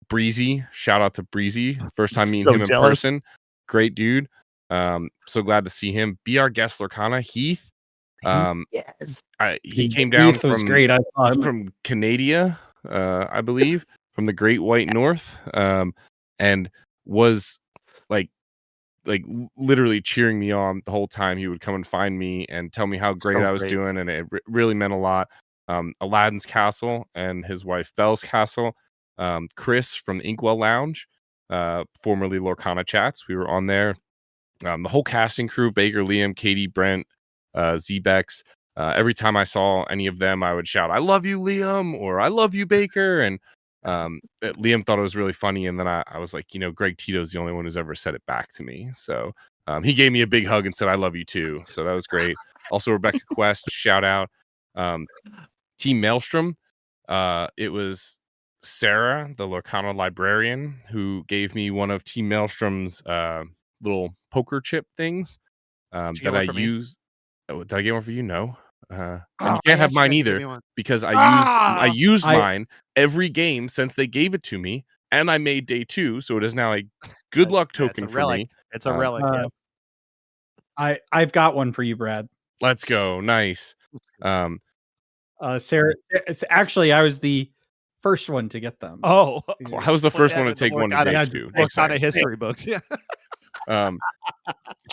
Breezy. Shout out to Breezy. First time meeting him in person. Great dude. So glad to see him. Be our guest, Lorcana. Heath. Yes. He came down Heath was great. I saw him from Canada, I believe, from the Great White North, and was like literally cheering me on the whole time. He would come and find me and tell me how great I was doing, and it really meant a lot. Aladdin's Castle and his wife Belle's Castle. Chris from Inkwell Lounge, formerly Lorcana Chats. We were on there. The whole casting crew: Baker, Liam, Katie, Brent, Zbex. Every time I saw any of them, I would shout, "I love you, Liam," or "I love you, Baker." And Liam thought it was really funny, and then I was like, Greg Tito's the only one who's ever said it back to me. So he gave me a big hug and said, "I love you too." So that was great. Also, Rebecca Quest, shout out. Team Maelstrom. It was Sarah, the Lorcana librarian, who gave me one of Team Maelstrom's little poker chip things that I use. Oh, did I get one for you? No. And you can't have mine either because I used mine every game since they gave it to me, and I made day 2, so it is now a good luck token for me. It's a relic. I've got one for you, Brad. Let's go. Nice. Sarah, actually, I was the first one to get them. Oh, well, I was the first one to take one to day 2. Lorcana history books. Yeah.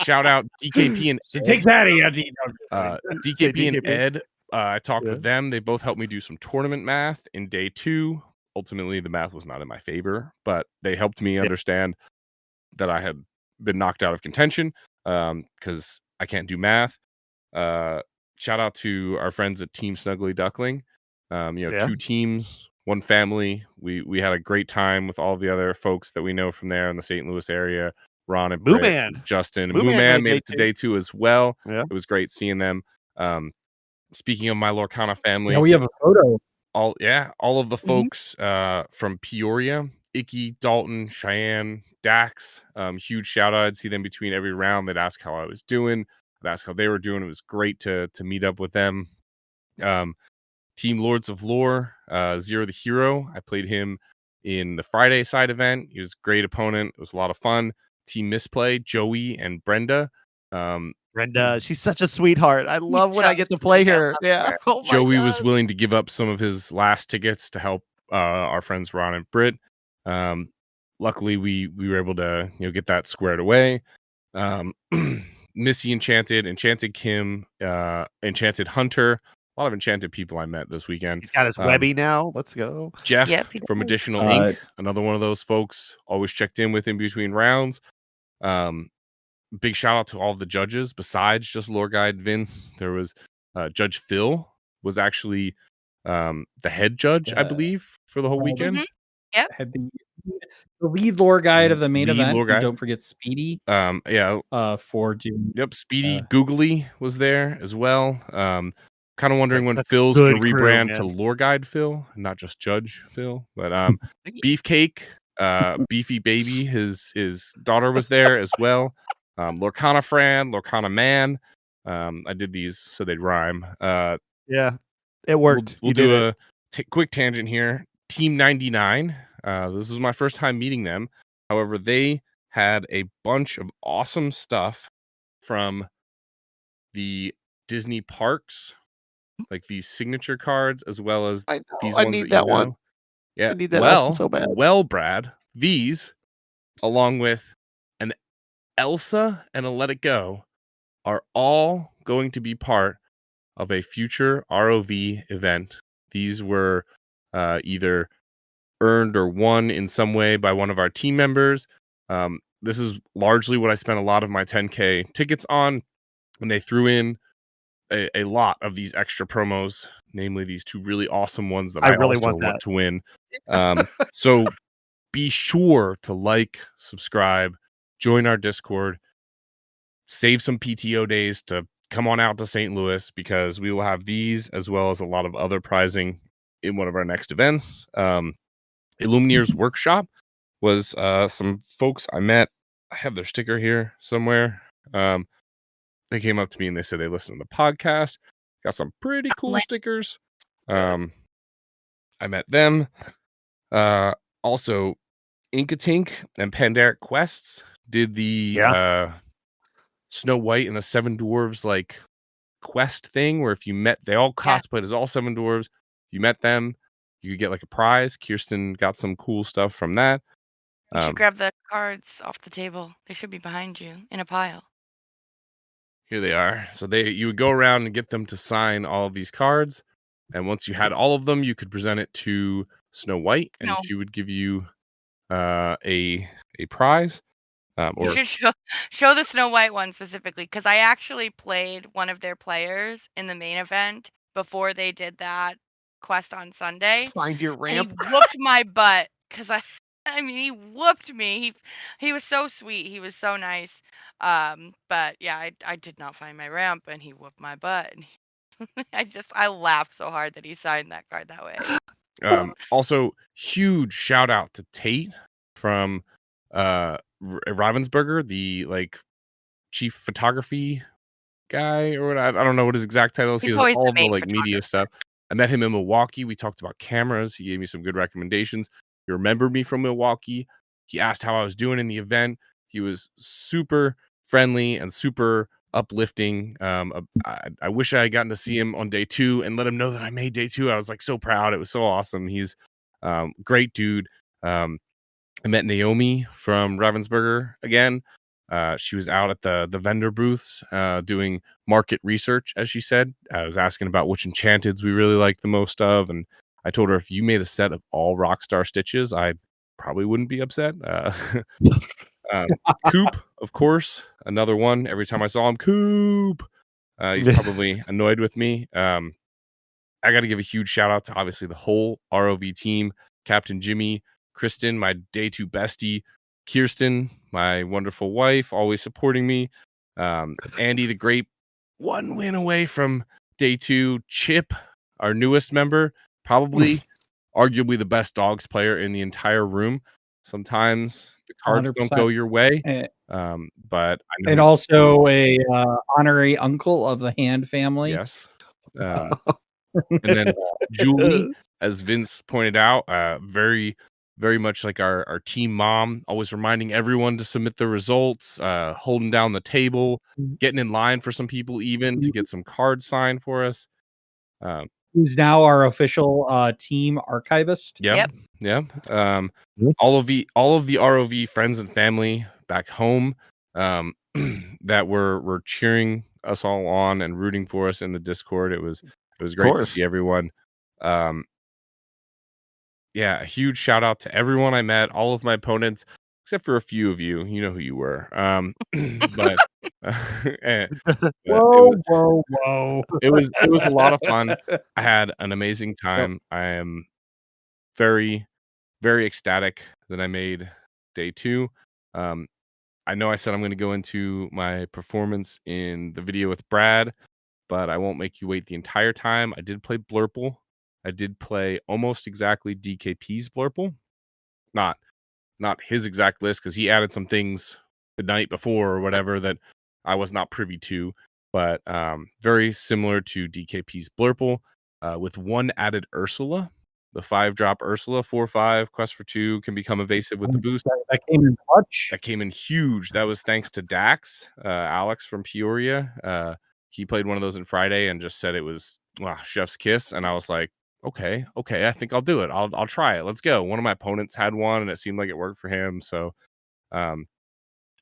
Shout out DKP and so take that, Andy. DKP and Ed. I talked with them. They both helped me do some tournament math in day 2. Ultimately, the math was not in my favor, but they helped me understand that I had been knocked out of contention because I can't do math. Shout out to our friends at Team Snuggly Duckling. 2 teams, 1 family. We had a great time with all the other folks that we know from there in the St. Louis area. Ron and Britt, Justin, and Moo-Man made it to day 2 as well. Yeah. It was great seeing them. Speaking of my Lorcana family, we have a photo. All of the folks from Peoria, Icky, Dalton, Cheyenne, Dax. Huge shout out. I'd see them between every round. They'd ask how I was doing. I'd ask how they were doing. It was great to meet up with them. Team Lords of Lore, Zero the Hero. I played him in the Friday side event. He was a great opponent. It was a lot of fun. Team Misplay, Joey and Brenda. Brenda, she's such a sweetheart. I love when I get to play her. Yeah. Oh Joey was willing to give up some of his last tickets to help our friends Ron and Britt. Luckily, we were able to get that squared away. Missy Enchanted Kim, Enchanted Hunter. A lot of enchanted people I met this weekend. He's got his Webby now. Let's go. Jeff from Additional Ink, another one of those folks. Always checked in with in between rounds. Big shout out to all the judges besides just Lore Guide Vince. There was Judge Phil was actually the head judge, I believe, for the whole weekend. Mm-hmm. Yep. Had the lead lore guide of the main event. And don't forget Speedy. For June. Yep, Speedy Googly was there as well. Kind of wondering when Phil's going to rebrand to Lore Guide Phil, not just Judge Phil. But Beefcake, Beefy Baby, his daughter was there as well. Lorcana Fran, Lorcana Man. I did these so they'd rhyme. It worked. We'll do a quick tangent here. Team 99. This was my first time meeting them. However, they had a bunch of awesome stuff from the Disney parks like these signature cards as well as I know. these I ones need that that one. Yeah. I need that Elsa so bad. Well, Brad, these along with an Elsa and a Let It Go are all going to be part of a future ROV event. These were either earned or won in some way by one of our team members. This is largely what I spent a lot of my 10K tickets on, and they threw in a lot of these extra promos, namely these two really awesome ones that I really also want want that. to win. So be sure to like, subscribe, join our Discord, save some PTO days to come on out to St. Louis, because we will have these as well as a lot of other prizing in one of our next events. Illumineers Workshop was some folks I met. I have their sticker here somewhere. They came up to me and they said they listened to the podcast. Got some pretty cool stickers. I met them. Also, Inkatink and Pandaric Quests did the Snow White and the Seven Dwarves like quest thing, where if you met, they all cosplayed as all seven dwarves. If you met them, you could get like a prize. Kirsten got some cool stuff from that. You should grab the cards off the table. They should be behind you in a pile. Here they are. So you would go around and get them to sign all of these cards, and once you had all of them, you could present it to Snow White, and she would give you a prize. You should show the Snow White one specifically, because I actually played one of their players in the main event before they did that quest on Sunday. Find your ramp. And he whooped my butt, because I mean, he whooped me. He was so sweet. He was so nice. But yeah, I did not find my ramp, and he whooped my butt. And I laughed so hard that he signed that card that way. Also, huge shout out to Tate from Ravensburger, the like chief photography guy, or what, I don't know what his exact title is. He does all the like media stuff. I met him in Milwaukee. We talked about cameras. He gave me some good recommendations. He remembered me from Milwaukee. He asked how I was doing in the event. He was super friendly and super uplifting. I wish I had gotten to see him on day 2 and let him know that I made day 2. I was like so proud. It was so awesome. He's great dude. I met Naomi from Ravensburger again. She was out at the vendor booths doing market research, as she said. I was asking about which enchanteds we really like the most of, and I told her if you made a set of all Rockstar Stitches, I probably wouldn't be upset. Coop, of course, another one. Every time I saw him, Coop. He's probably annoyed with me. I got to give a huge shout out to obviously the whole ROV team, Captain Jimmy, Kristen, my day 2 bestie, Kirsten, my wonderful wife, always supporting me, Andy the Great, one win away from day 2, Chip, our newest member, probably arguably the best dogs player in the entire room. Sometimes the cards 100%. don't go your way, but I know and also a honorary uncle of the Hand family. Yes. And then Julie, as Vince pointed out, very, very much like our team mom, always reminding everyone to submit the results, holding down the table, getting in line for some people even to get some cards signed for us. Who's now our official team archivist. Yep. All of the ROV friends and family back home that were cheering us all on and rooting for us in the Discord. It was great to see everyone. Yeah, a huge shout out to everyone I met, all of my opponents, except for a few of you. You know who you were. But whoa. It was a lot of fun. I had an amazing time. I am very, very ecstatic that I made day 2. I know I said I'm going to go into my performance in the video with Brad, but I won't make you wait the entire time. I did play Blurple. I did play almost exactly DKP's Blurple. Not his exact list, because he added some things the night before or whatever that I was not privy to, but very similar to DKP's Blurple, with one added Ursula. The 5-drop Ursula, 4/5, quest for 2, can become evasive with the boost. That came in clutch. That came in huge. That was thanks to Dax, Alex from Peoria. He played one of those on Friday and just said it was chef's kiss, and I was like, okay, I think I'll do it. I'll try it. Let's go. One of my opponents had one, and it seemed like it worked for him, so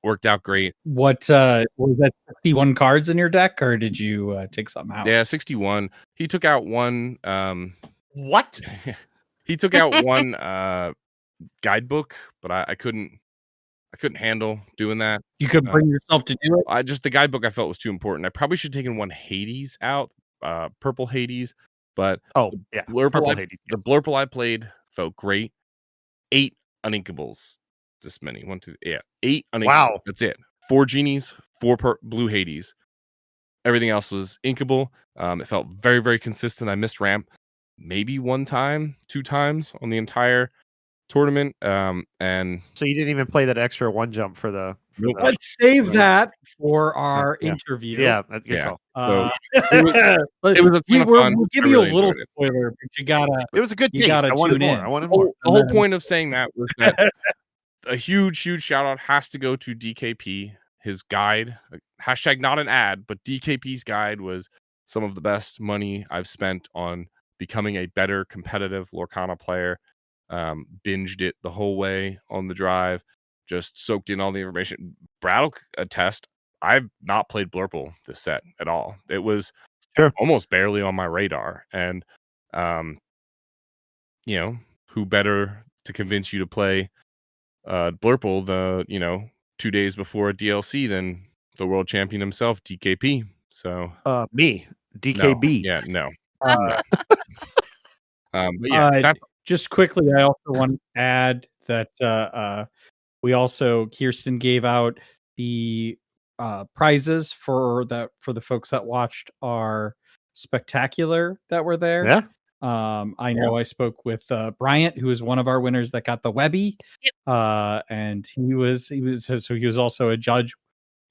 worked out great. What was that 61 cards in your deck, or did you take something out? Yeah, 61. He took out one. What? He took out one guidebook, but I couldn't handle doing that. You couldn't bring yourself to do it. The guidebook I felt was too important. I probably should have taken one Hades out, purple Hades, but Hades. The Blurple I played felt great. 8 uninkables. This many. 1, 2, 8 uninkables. Wow. That's it. 4 genies, 4 blue Hades. Everything else was inkable. It felt very, very consistent. I missed ramp maybe 1 time, 2 times on the entire tournament. And so you didn't even play that extra 1 jump for the. Let's save that for our interview. Yeah, good call. So it was a ton of fun. We'll give you a little spoiler, but you gotta. It was a good taste. I wanted more. I wanted more. The whole point of saying that was that a huge shout out has to go to DKP. His guide, hashtag not an ad, but DKP's guide was some of the best money I've spent on becoming a better competitive Lorcana player. Binged it the whole way on the drive, just soaked in all the information. Brad will attest, I've not played Blurple this set at all. It was almost barely on my radar. And, who better to convince you to play Blurple 2 days before a DLC than the world champion himself, DKP. So me, DKB. No. But yeah, just quickly, I also want to add that we also Kirsten gave out the prizes for the folks that watched our spectacular that were there. Yeah. I know I spoke with Bryant, who was one of our winners that got the Webby. Yep. And he was also a judge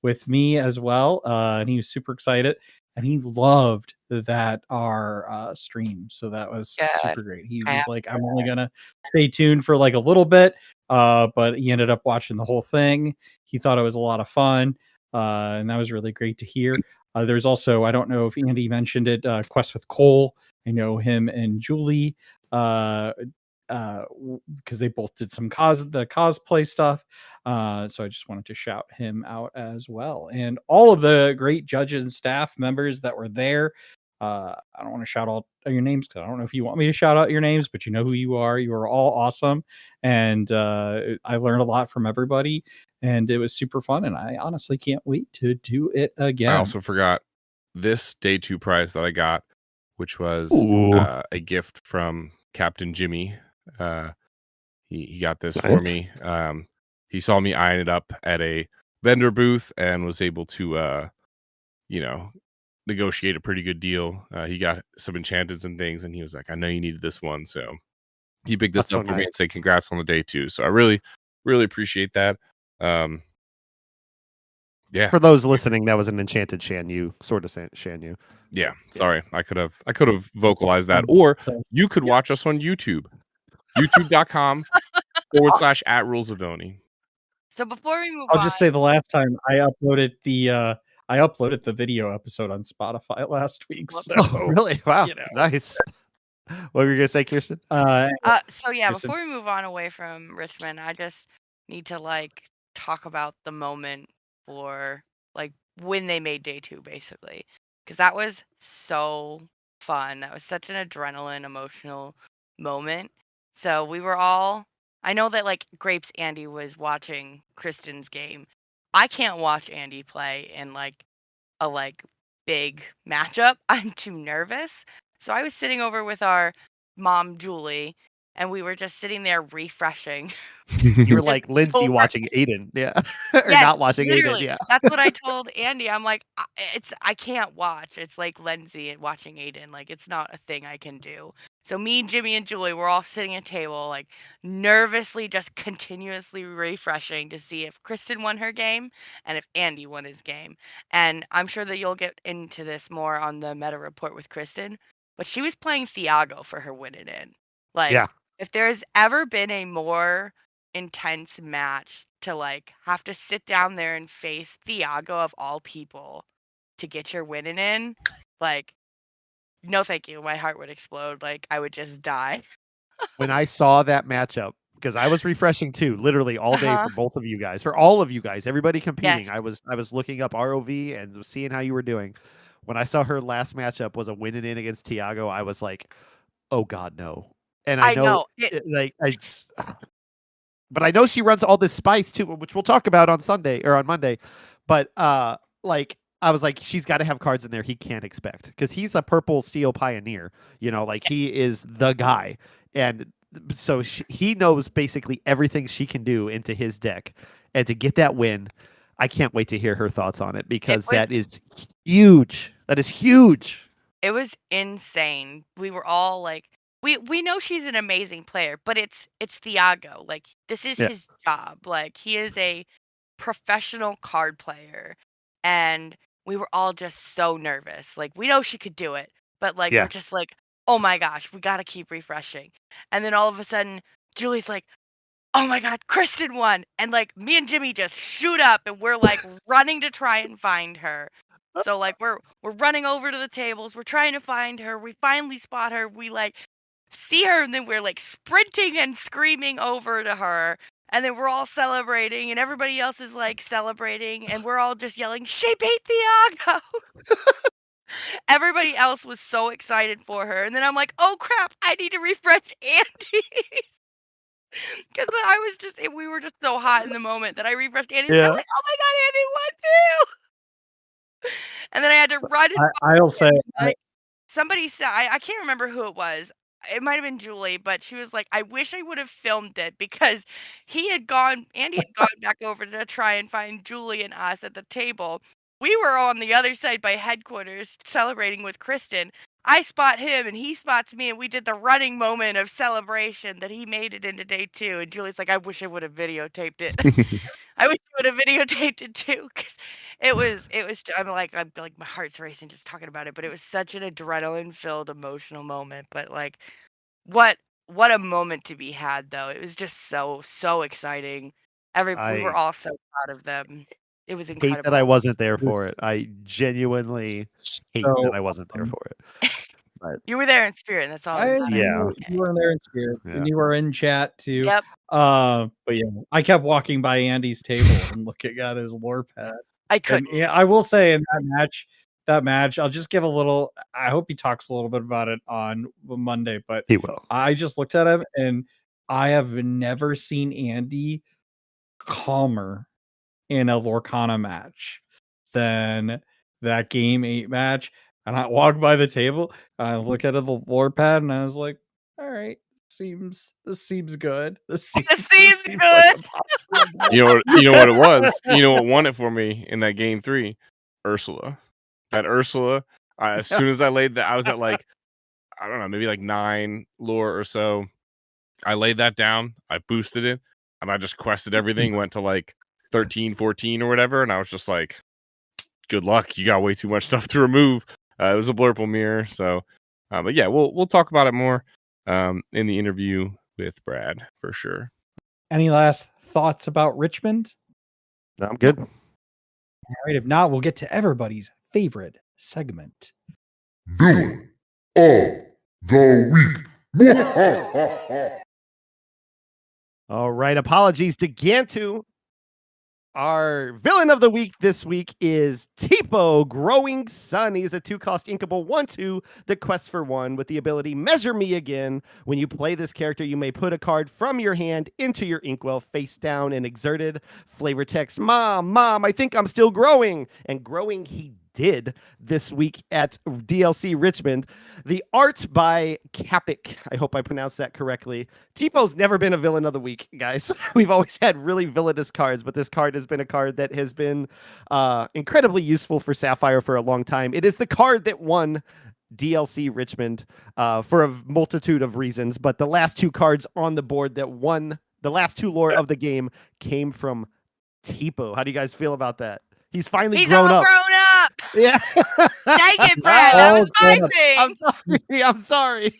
with me as well. And he was super excited, and he loved that our stream. So that was super great. He was like, I'm only gonna stay tuned for like a little bit. But he ended up watching the whole thing. He thought it was a lot of fun. And that was really great to hear. There's also, I don't know if Andy mentioned it, Quest with Cole. I know him and Julie, because they both did some cosplay stuff. So I just wanted to shout him out as well. And all of the great judges and staff members that were there. I don't want to shout out your names because I don't know if you want me to shout out your names, but you know who you are. You are all awesome. And I learned a lot from everybody, and it was super fun. And I honestly can't wait to do it again. I also forgot this day 2 prize that I got, which was a gift from Captain Jimmy. He got this for me. He saw me eyeing it up at a vendor booth and was able to, negotiate a pretty good deal. He got some enchantments and things, and he was like, I know you needed this one. So he picked this up for me and said, congrats on the day 2. So I really, really appreciate that. Yeah. For those listening, that was an enchanted Shan-Yu, sort of Shan-Yu. Yeah. Sorry. I could have vocalized that. Or you could watch us on YouTube. YouTube.com/@RulesOfVillainy. So before we move I'll just say the last time I uploaded the video episode on Spotify last week. So, really? Wow. Nice. What were you gonna say, Kirsten? Before we move on away from Richmond, I just need to talk about the moment for when they made day 2, basically, because that was so fun. That was such an adrenaline, emotional moment. So we were all. I know that Grapes Andy was watching Kirsten's game. I can't watch Andy play in a big matchup. I'm too nervous. So I was sitting over with our mom, Julie, and we were just sitting there refreshing. You were like Lindsay watching Aiden, or not watching literally. Aiden, That's what I told Andy. I'm like, I can't watch. It's like Lindsay and watching Aiden. It's not a thing I can do. So me, Jimmy, and Julie were all sitting at a table, nervously, just continuously refreshing to see if Kirsten won her game and if Andy won his game. And I'm sure that you'll get into this more on the meta report with Kirsten, but she was playing Thiago for her win it in. If there's ever been a more intense match to have to sit down there and face Thiago of all people to get your winning in, no, thank you. My heart would explode. Like I would just die. When I saw that matchup, because I was refreshing too, literally all day for both of you guys, for all of you guys, everybody competing. Yes. I was looking up ROV and seeing how you were doing. When I saw her last matchup was a win and in against Tiago, I was like, oh God, no. And I know, but I know she runs all this spice too, which we'll talk about on Sunday or on Monday. But like I was like, she's got to have cards in there he can't expect because he's a purple steel pioneer. You know, like he is the guy, and so he knows basically everything she can do into his deck, and to get that win, I can't wait to hear her thoughts on it because that is huge. That is huge. It was insane. We were all like, we know she's an amazing player, but it's Thiago. Like this is his job. Like he is a professional card player, and we were all just so nervous. Like we know she could do it, but like we're just like, oh my gosh, we got to keep refreshing. And then all of a sudden, Julie's like, oh my God, Kirsten won. And like me and Jimmy just shoot up and we're like running to try and find her. So like we're running over to the tables. We're trying to find her. We finally spot her. We like see her and then we're like sprinting and screaming over to her. And then we're all celebrating and everybody else is like celebrating and we're all just yelling, she beat Thiago. Everybody else was so excited for her. And then I'm like, oh crap, I need to refresh Andy. Because I was just, we were just so hot in the moment that I refreshed Andy. And I'm like, oh my God, Andy won too. And then I had to run. I'll say, like, somebody said, I can't remember who it was. It might have been Julie, but she was like, I wish I would have filmed it because Andy had gone back over to try and find Julie and us at the table. We were on the other side by headquarters celebrating with Kirsten. I spot him and he spots me and we did the running moment of celebration that he made it into day 2. And Julie's like, I wish I would have videotaped it. I wish I would have videotaped it too. Cause it was, I'm like, my heart's racing just talking about it, but it was such an adrenaline filled emotional moment. But like, what a moment to be had though. It was just so exciting. We were all so proud of them. It was incredible. Hate that I wasn't there for it. I genuinely hate that I wasn't there for it. But you were there in spirit, and that's all. You were there in spirit, and you were in chat too. Yep. But yeah, I kept walking by Andy's table and looking at his lore pad. I couldn't. Yeah, I will say in that match, I'll just give a little. I hope he talks a little bit about it on Monday, but he will. I just looked at him, and I have never seen Andy calmer in a Lorcana match than that game 8 match. And I walked by the table, I look at the lore pad, and I was like, all right, this seems good. This seems good. Like you know what it was? You know what won it for me in that game 3? Ursula. That Ursula, as soon as I laid that, I was at like, I don't know, maybe like 9 lore or so. I laid that down, I boosted it, and I just quested everything, went to like 13, 14 or whatever, and I was just like, good luck. You got way too much stuff to remove. It was a blurple mirror, so but yeah, we'll talk about it more in the interview with Brad for sure. Any last thoughts about Richmond? No, I'm good. All right, if not, we'll get to everybody's favorite segment. Villain of the Week. All right, apologies to Gantu. Our villain of the week this week is Tipo, Growing Sun. He is a 2-cost inkable 1/2 that quests for 1 with the ability Measure Me Again. When you play this character, you may put a card from your hand into your inkwell face down and exerted. Flavor text, Mom, I think I'm still growing. And growing he did this week at DLC Richmond. The art by Capik. I hope I pronounced that correctly. Tipo's never been a villain of the week, guys. We've always had really villainous cards, but this card has been a card that has been incredibly useful for Sapphire for a long time. It is the card that won DLC Richmond for a multitude of reasons, but the last 2 cards on the board that won the last 2 lore of the game came from Tipo. How do you guys feel about that? He's finally grown up. Yeah. Dang it, Brad. That was my thing. I'm sorry.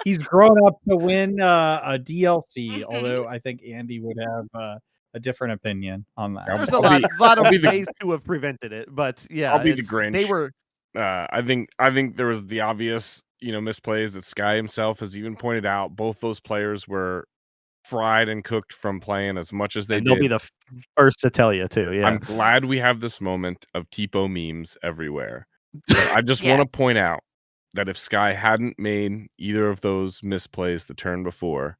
He's grown up to win a DLC, although I think Andy would have a different opinion on that. There's a lot of ways to have prevented it, but yeah, I'll be the Grinch. They were I think there was the obvious, misplays that Sky himself has even pointed out. Both those players were fried and cooked from playing as much as they And they'll be did. the first to tell you too. Yeah. I'm glad we have this moment of Tipo memes everywhere. But I just want Yes. to point out that if Sky hadn't made either of those misplays the turn before,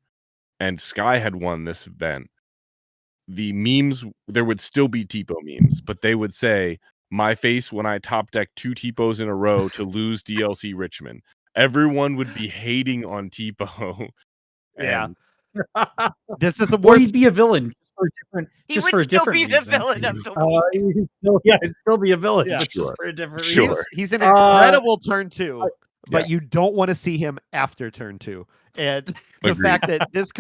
and Sky had won this event, the memes, there would still be Tipo memes, but they would say, "My face when I top deck 2 Tipos in a row to lose DLC Richmond." Everyone would be hating on Tipo. Yeah. And This is the Or he'd worst. be a villain for a different, He just would for a still different be reason. the villain of the He'd still be a villain, Yeah. but just Sure. for a different Sure. reason. He's an Uh, incredible turn 2, but Yes. you don't want to see him after turn 2. And the Agreed. fact that this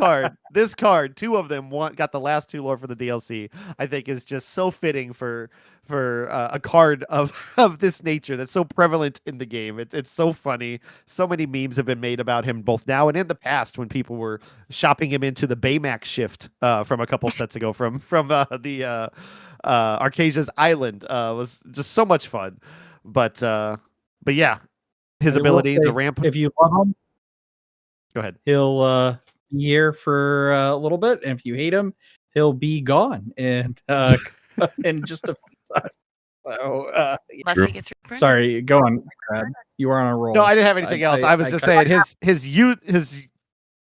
card, 2 of them got the last 2 lore for the DLC, I think is just so fitting for a card of this nature that's so prevalent in the game. It's so funny. So many memes have been made about him both now and in the past when people were shopping him into the Baymax shift from a couple sets ago from the Arcasia's Island. Was just so much fun. But yeah, his I will ability, the say, ramp. If you love him, Go ahead. he'll be here for a little bit, and if you hate him, he'll be gone in just a time. So, Unless True. he gets reprinted. sorry, go on, Brad. You were on a roll. No, I didn't have anything else. I was just cut- saying his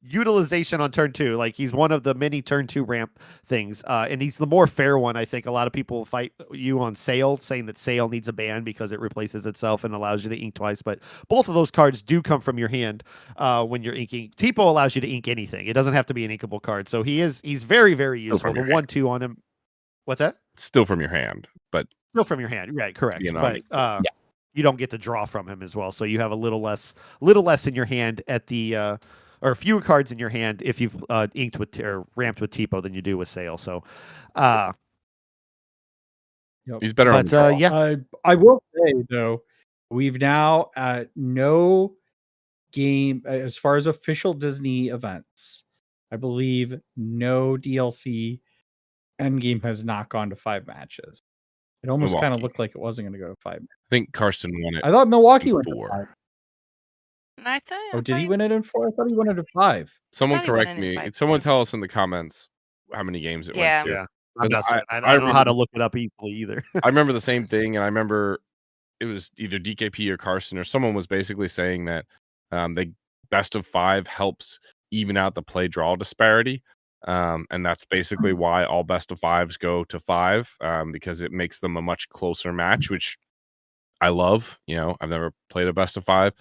utilization on turn 2, like he's one of the many turn 2 ramp things, and he's the more fair one. I think a lot of people fight you on Sail, saying that Sail needs a ban because it replaces itself and allows you to ink twice. But both of those cards do come from your hand when you're inking. Tipo allows you to ink anything. It doesn't have to be an inkable card. So he's very, very useful. from The your 1/2 on him. What's that? Still from your hand, but Still from your hand, right? Correct. You know, but I you don't get to draw from him as well, so you have a little less in your hand at the or fewer cards in your hand if you've inked with or ramped with Tipo than you do with Sail. So, he's better on but the draw. yeah, I will say though, we've now at no game as far as official Disney events. I believe no DLC endgame has not gone to 5 matches. It almost kind of Milwaukee. looked like it wasn't going to go to 5. I think Kirsten won it. I thought Milwaukee went to 4. 5. I thought, Oh, did he win it in 4? I thought he won it in 5. Someone thought he went correct in at me. 5. Someone tell us in the comments how many games it Yeah. went to. yeah. I'm not Because certain. I I don't know how to remember- look it up easily either. I remember the same thing, and I remember it was either DKP or Carson or someone was basically saying that the best of 5 helps even out the play draw disparity. And that's basically why all best of 5s go to 5, because it makes them a much closer match, which I love. I've never played a best of 5.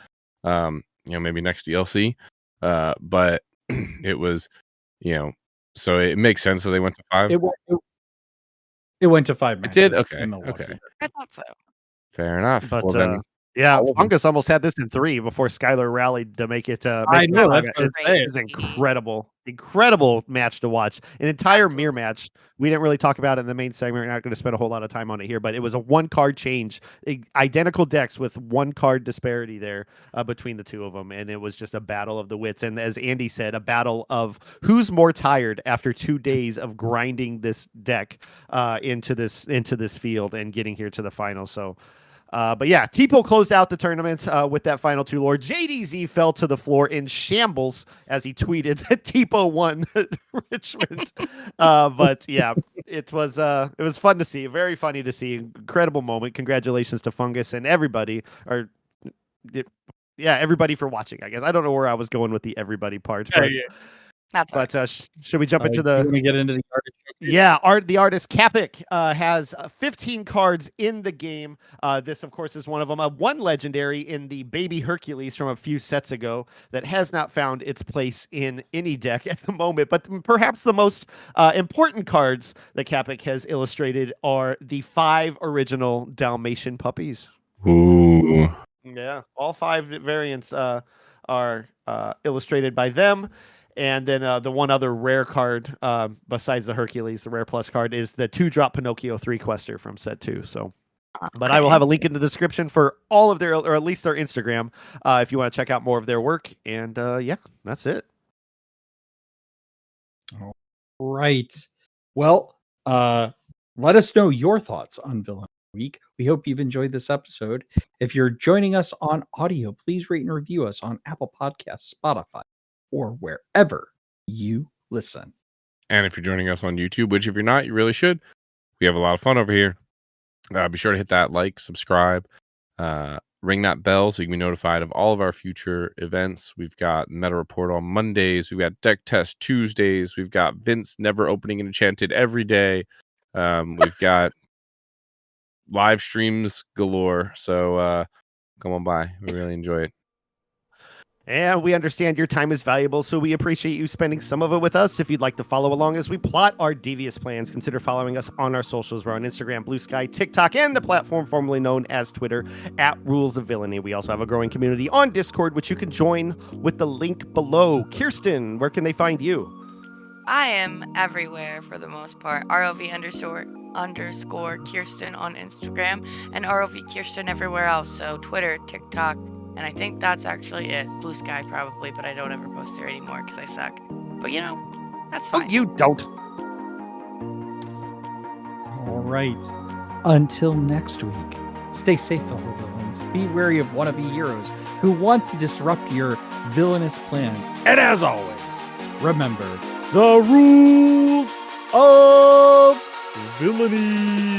Maybe next DLC. But it was, so it makes sense that they went to 5. It went to 5 matches. It did? Okay. in Milwaukee. Okay. I thought so. Fair enough. But Well, then, yeah, all of them. Fungus almost had this in 3 before Skylar rallied to make it. I know, that's what I'm saying. It's incredible match to watch. An entire mirror match. We didn't really talk about it in the main segment. We're not going to spend a whole lot of time on it here, but it was a 1 card change, identical decks with 1 card disparity there between the 2 of them, and it was just a battle of the wits. And as Andy said, a battle of who's more tired after 2 days of grinding this deck into this field and getting here to the final. So. But yeah, Tipo closed out the tournament with that final 2 lore. JDZ fell to the floor in shambles as he tweeted that Tipo won Richmond. But yeah, it was fun to see, very funny to see, incredible moment. Congratulations to Fungus and everybody, everybody for watching. I guess I don't know where I was going with the everybody part, That's all but should we jump into You the? want to get into the artist showcase? Yeah, the artist Capik has 15 cards in the game. This, of course, is one of them. One legendary in the Baby Hercules from a few sets ago that has not found its place in any deck at the moment. But perhaps the most important cards that Capik has illustrated are the 5 original Dalmatian puppies. Ooh. Yeah, all 5 variants are illustrated by them. And then the one other rare card besides the Hercules, the rare plus card, is the 2-drop Pinocchio 3-quester from set 2. So, but I will have a link in the description for all of their, or at least their Instagram, if you want to check out more of their work. And yeah, that's it. Right. Well, let us know your thoughts on Villainy. week. We hope you've enjoyed this episode. If you're joining us on audio, please rate and review us on Apple Podcasts, Spotify, or wherever you listen. And if you're joining us on YouTube, which if you're not, you really should. We have a lot of fun over here. Be sure to hit that like, subscribe, ring that bell so you can be notified of all of our future events. We've got Meta Report on Mondays. We've got Deck Test Tuesdays. We've got Vince Never Opening and Enchanted every day. We've got live streams galore. So come on by. We really enjoy it. And we understand your time is valuable, so we appreciate you spending some of it with us. If you'd like to follow along as we plot our devious plans, consider following us on our socials. We're on Instagram, Blue Sky, TikTok, and the platform formerly known as Twitter, @Rules of Villainy. We also have a growing community on Discord, which you can join with the link below. Kirsten, where can they find you? I am everywhere for the most part. ROV underscore Kirsten on Instagram and ROV Kirsten everywhere else. So Twitter, TikTok, and I think that's actually it. Blue Sky probably, but I don't ever post there anymore because I suck. But that's fine. Oh, you don't. All right. Until next week, stay safe, fellow villains. Be wary of wannabe heroes who want to disrupt your villainous plans. And as always, remember the rules of villainy.